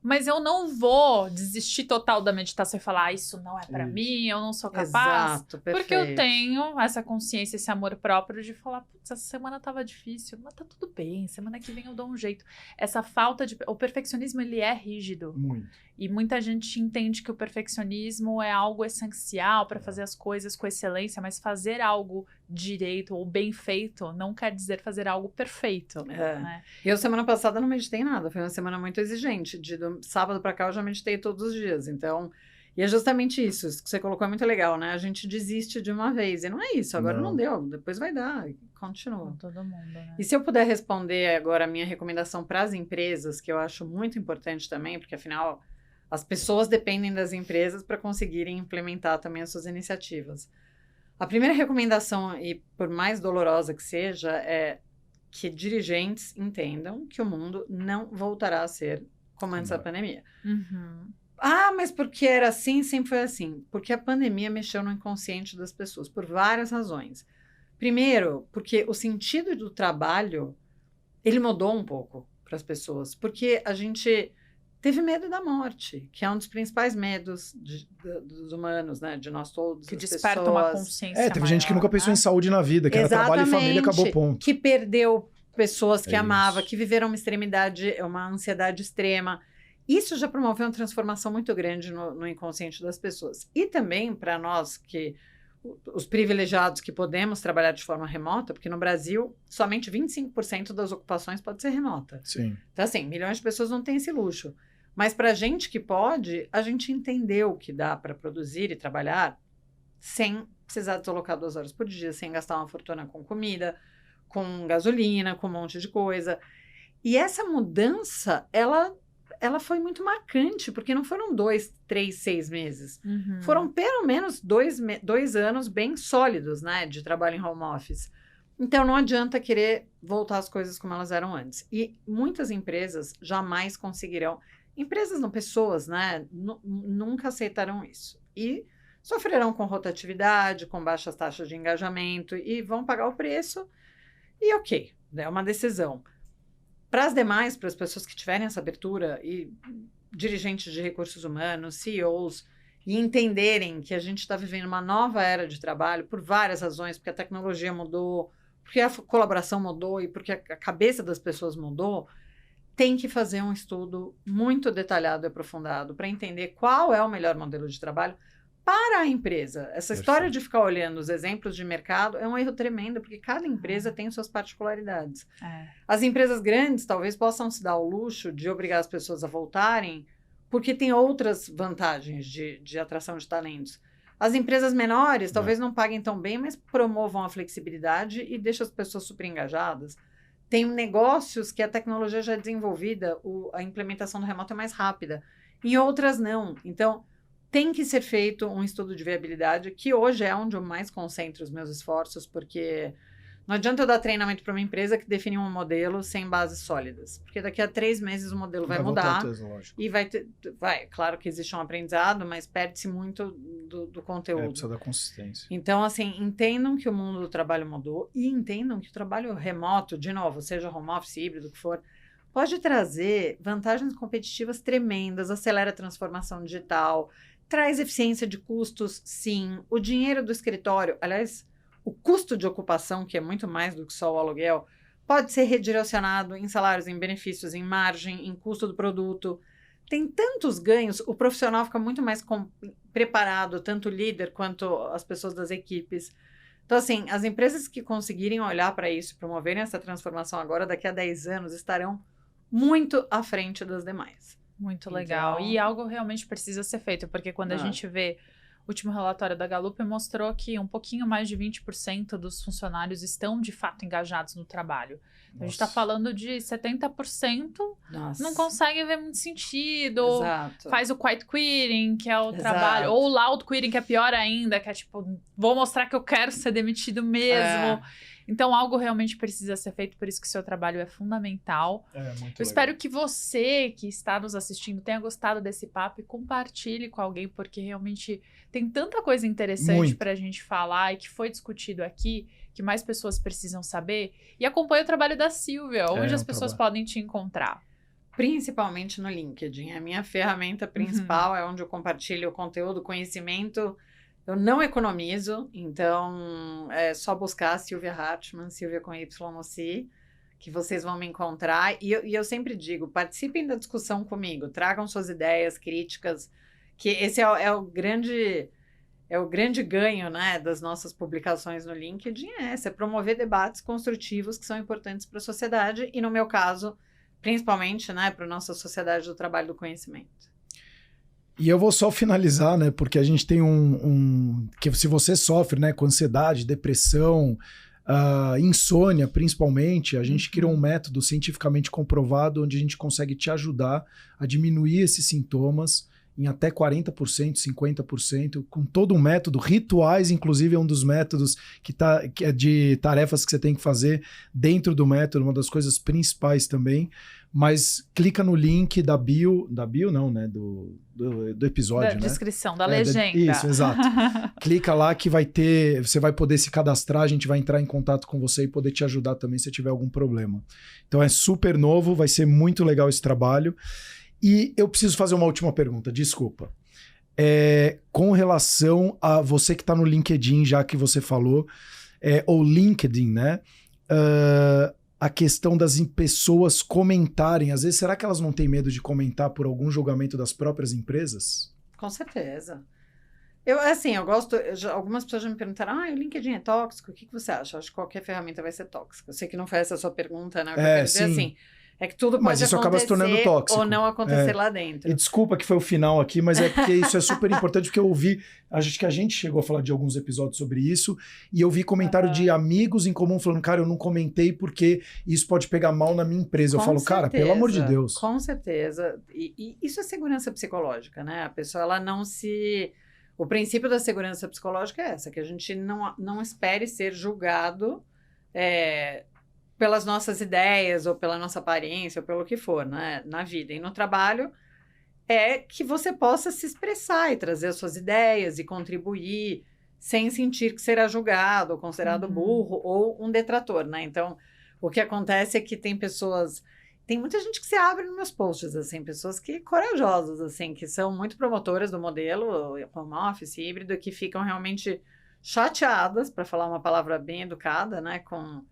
Mas eu não vou desistir total da meditação e falar, isso não é para mim, eu não sou capaz. Exato, perfeito. Porque eu tenho essa consciência, esse amor próprio de falar, putz, essa semana tava difícil, mas tá tudo bem, semana que vem eu dou um jeito. Essa falta de... O perfeccionismo, ele é rígido. Muito. E muita gente entende que o perfeccionismo é algo essencial para fazer as coisas com excelência, mas fazer algo direito ou bem feito não quer dizer fazer algo perfeito. Né? Eu, semana passada, não meditei nada. Foi uma semana muito exigente. Do sábado para cá, eu já meditei todos os dias. Então, e é justamente isso que você colocou, é muito legal, né? A gente desiste de uma vez. E não é isso. Agora não deu. Depois vai dar. Continua. Com todo mundo, né? E se eu puder responder agora a minha recomendação para as empresas, que eu acho muito importante também, porque afinal... As pessoas dependem das empresas para conseguirem implementar também as suas iniciativas. A primeira recomendação, e por mais dolorosa que seja, é que dirigentes entendam que o mundo não voltará a ser como antes da pandemia. Uhum. Ah, mas porque era assim, sempre foi assim. Porque a pandemia mexeu no inconsciente das pessoas, por várias razões. Primeiro, porque o sentido do trabalho, ele mudou um pouco para as pessoas. Porque a gente... teve medo da morte, que é um dos principais medos dos humanos, né? De nós todos, que as desperta pessoas. Uma consciência teve gente que nunca pensou em saúde na vida, que Exatamente, era trabalho e família, acabou, ponto. Que perdeu pessoas que amava, isso. que viveram uma extremidade, uma ansiedade extrema. Isso já promoveu uma transformação muito grande no inconsciente das pessoas. E também para nós que... os privilegiados que podemos trabalhar de forma remota, porque no Brasil, somente 25% das ocupações pode ser remota. Sim. Então, assim, milhões de pessoas não têm esse luxo. Mas para a gente que pode, a gente entendeu que dá para produzir e trabalhar sem precisar deslocar 2 horas por dia, sem gastar uma fortuna com comida, com gasolina, com um monte de coisa. E essa mudança, ela foi muito marcante, porque não foram 2, 3, 6 meses. Uhum. Foram pelo menos 2 anos bem sólidos, né, de trabalho em home office. Então, não adianta querer voltar às coisas como elas eram antes. E muitas empresas jamais conseguirão... Empresas não, pessoas, né? Nunca aceitarão isso. E sofrerão com rotatividade, com baixas taxas de engajamento e vão pagar o preço. E ok, é uma decisão. Para as demais, para as pessoas que tiverem essa abertura e dirigentes de recursos humanos, CEOs, e entenderem que a gente está vivendo uma nova era de trabalho por várias razões, porque a tecnologia mudou, porque a colaboração mudou e porque a cabeça das pessoas mudou, tem que fazer um estudo muito detalhado e aprofundado para entender qual é o melhor modelo de trabalho para a empresa. Essa história de ficar olhando os exemplos de mercado é um erro tremendo, porque cada empresa tem suas particularidades. As empresas grandes talvez possam se dar o luxo de obrigar as pessoas a voltarem, porque tem outras vantagens de atração de talentos. As empresas menores talvez não paguem tão bem, mas promovam a flexibilidade e deixam as pessoas super engajadas. Tem negócios que a tecnologia já é desenvolvida, a implementação do remoto é mais rápida. Em outras, não. Então, tem que ser feito um estudo de viabilidade, que hoje é onde eu mais concentro os meus esforços, porque não adianta eu dar treinamento para uma empresa que define um modelo sem bases sólidas. Porque daqui a 3 meses o modelo vai mudar. E claro que existe um aprendizado, mas perde-se muito do conteúdo. Precisa da consistência. Então, assim, entendam que o mundo do trabalho mudou e entendam que o trabalho remoto, de novo, seja home office, híbrido, o que for, pode trazer vantagens competitivas tremendas, acelera a transformação digital, traz eficiência de custos, sim. O dinheiro do escritório, aliás, o custo de ocupação, que é muito mais do que só o aluguel, pode ser redirecionado em salários, em benefícios, em margem, em custo do produto. Tem tantos ganhos, o profissional fica muito mais preparado, tanto o líder quanto as pessoas das equipes. Então, assim, as empresas que conseguirem olhar para isso, promoverem essa transformação agora, daqui a 10 anos, estarão muito à frente das demais. Muito legal. E algo realmente precisa ser feito, porque quando a gente vê o último relatório da Gallup mostrou que um pouquinho mais de 20% dos funcionários estão de fato engajados no trabalho. Então, a gente está falando de 70% não consegue ver muito sentido. Exato. Faz o quiet quitting, que é o trabalho, ou o loud quitting, que é pior ainda, que é tipo, vou mostrar que eu quero ser demitido mesmo. Então, algo realmente precisa ser feito, por isso que o seu trabalho é fundamental. Muito Eu espero que você, que está nos assistindo, tenha gostado desse papo e compartilhe com alguém, porque realmente tem tanta coisa interessante para a gente falar e que foi discutido aqui, que mais pessoas precisam saber. E acompanhe o trabalho da Silvia, onde as pessoas podem te encontrar. Principalmente no LinkedIn. A minha ferramenta principal é onde eu compartilho o conteúdo, conhecimento. Eu não economizo, então é só buscar Silvia Hartmann, Silvia com Y no C, que vocês vão me encontrar. E eu sempre digo, participem da discussão comigo, tragam suas ideias, críticas, que esse é o grande ganho, né, das nossas publicações no LinkedIn, é promover debates construtivos que são importantes para a sociedade e, no meu caso, principalmente, né, para a nossa sociedade do trabalho do conhecimento. E eu vou só finalizar, né? Porque a gente tem que se você sofre, né, com ansiedade, depressão, insônia, principalmente, a gente criou um método cientificamente comprovado onde a gente consegue te ajudar a diminuir esses sintomas em até 40%, 50%, com todo um método. Rituais, inclusive, é um dos métodos que é de tarefas que você tem que fazer dentro do método, uma das coisas principais também. Mas clica no link da bio não, né? Do episódio, da descrição, da legenda. Isso, exato. Clica lá que você vai poder se cadastrar, a gente vai entrar em contato com você e poder te ajudar também se tiver algum problema. Então é super novo, vai ser muito legal esse trabalho. E eu preciso fazer uma última pergunta, desculpa. Com relação a você que está no LinkedIn, já que você falou, ou LinkedIn, né? A questão das pessoas comentarem. Às vezes, será que elas não têm medo de comentar por algum julgamento das próprias empresas? Com certeza. Eu gosto... algumas pessoas já me perguntaram, o LinkedIn é tóxico? O que você acha? Eu acho que qualquer ferramenta vai ser tóxica. Eu sei que não foi essa a sua pergunta, né? Eu quero dizer assim... É que tudo pode isso acaba se tornando tóxico. Ou não acontecer lá dentro. E desculpa que foi o final aqui, mas é porque isso é super importante, porque eu ouvi, acho que a gente chegou a falar de alguns episódios sobre isso, e eu vi comentário de amigos em comum falando, cara, eu não comentei porque isso pode pegar mal na minha empresa. Eu falo, cara, pelo amor de Deus. Com certeza. E isso é segurança psicológica, né? A pessoa, ela não se... O princípio da segurança psicológica é essa, que a gente não espere ser julgado... pelas nossas ideias, ou pela nossa aparência, ou pelo que for, né, na vida. E no trabalho, é que você possa se expressar e trazer as suas ideias e contribuir sem sentir que será julgado, ou considerado burro, ou um detrator, né? Então, o que acontece é que tem muita gente que se abre nos meus posts, assim, pessoas que corajosas, assim, que são muito promotoras do modelo home office, híbrido, que ficam realmente chateadas, para falar uma palavra bem educada, né, com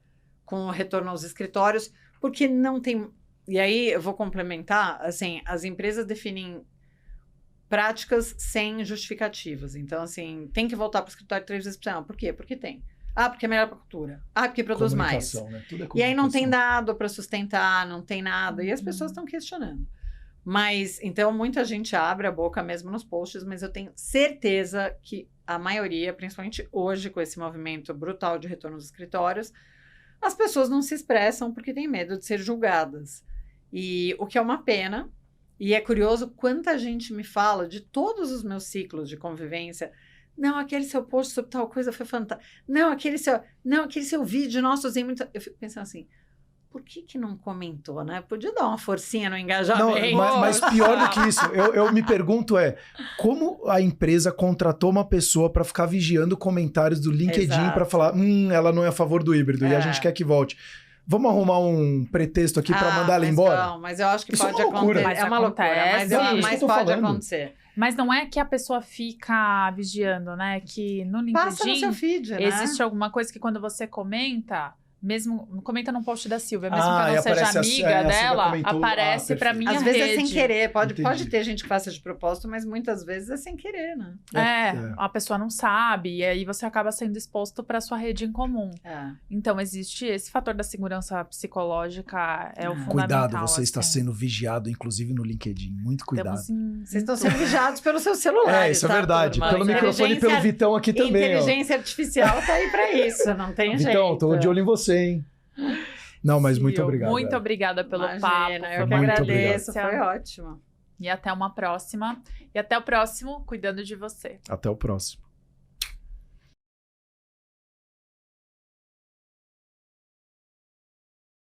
o retorno aos escritórios, porque não tem... E aí, eu vou complementar, assim, as empresas definem práticas sem justificativas. Então, assim, tem que voltar para o escritório 3 vezes por semana. Por quê? Porque tem. Porque é melhor para a cultura. Porque produz mais. Né? Tudo é e aí não tem dado para sustentar, não tem nada. E as pessoas estão questionando. Mas, então, muita gente abre a boca mesmo nos posts, mas eu tenho certeza que a maioria, principalmente hoje, com esse movimento brutal de retorno aos escritórios, as pessoas não se expressam porque têm medo de ser julgadas. E o que é uma pena, e é curioso quanta gente me fala de todos os meus ciclos de convivência. Não, aquele seu post sobre tal coisa foi fantástico. Não, aquele seu vídeo, nossa, usei muito... Eu fico pensando assim, por que não comentou, né? Podia dar uma forcinha no engajamento. Não, mas pior do que isso, eu me pergunto como a empresa contratou uma pessoa para ficar vigiando comentários do LinkedIn para falar, ela não é a favor do híbrido e a gente quer que volte. Vamos arrumar um pretexto aqui para mandar ela embora? Não, mas eu acho que isso pode acontecer. É uma loucura, mas pode acontecer. Mas não é que a pessoa fica vigiando, né? Que no LinkedIn passa no seu feed, né? Existe alguma coisa que quando você comenta... mesmo, comenta num post da Silvia, mesmo que eu e não seja aparece amiga a Silvia dela, comentou. aparece pra minha Às rede. vezes é sem querer, pode Entendi. ter gente que faça de propósito, mas muitas vezes é sem querer, né? A pessoa não sabe, e aí você acaba sendo exposto pra sua rede em comum. Então, existe esse fator da segurança psicológica, é o fundamental. Cuidado, você está assim. sendo vigiado, inclusive no LinkedIn. Muito cuidado. Vocês estão sendo vigiados pelos seus celulares. Isso é tá, verdade. turma? Pelo microfone e pelo Vitão aqui também. Inteligência artificial tá aí pra isso, não tem jeito. Vitão, tô de olho em você, hein? Não, mas muito obrigado. Muito obrigada pelo papo. Eu que agradeço, foi ótimo. E até uma próxima. E até o próximo, cuidando de você. Até o próximo.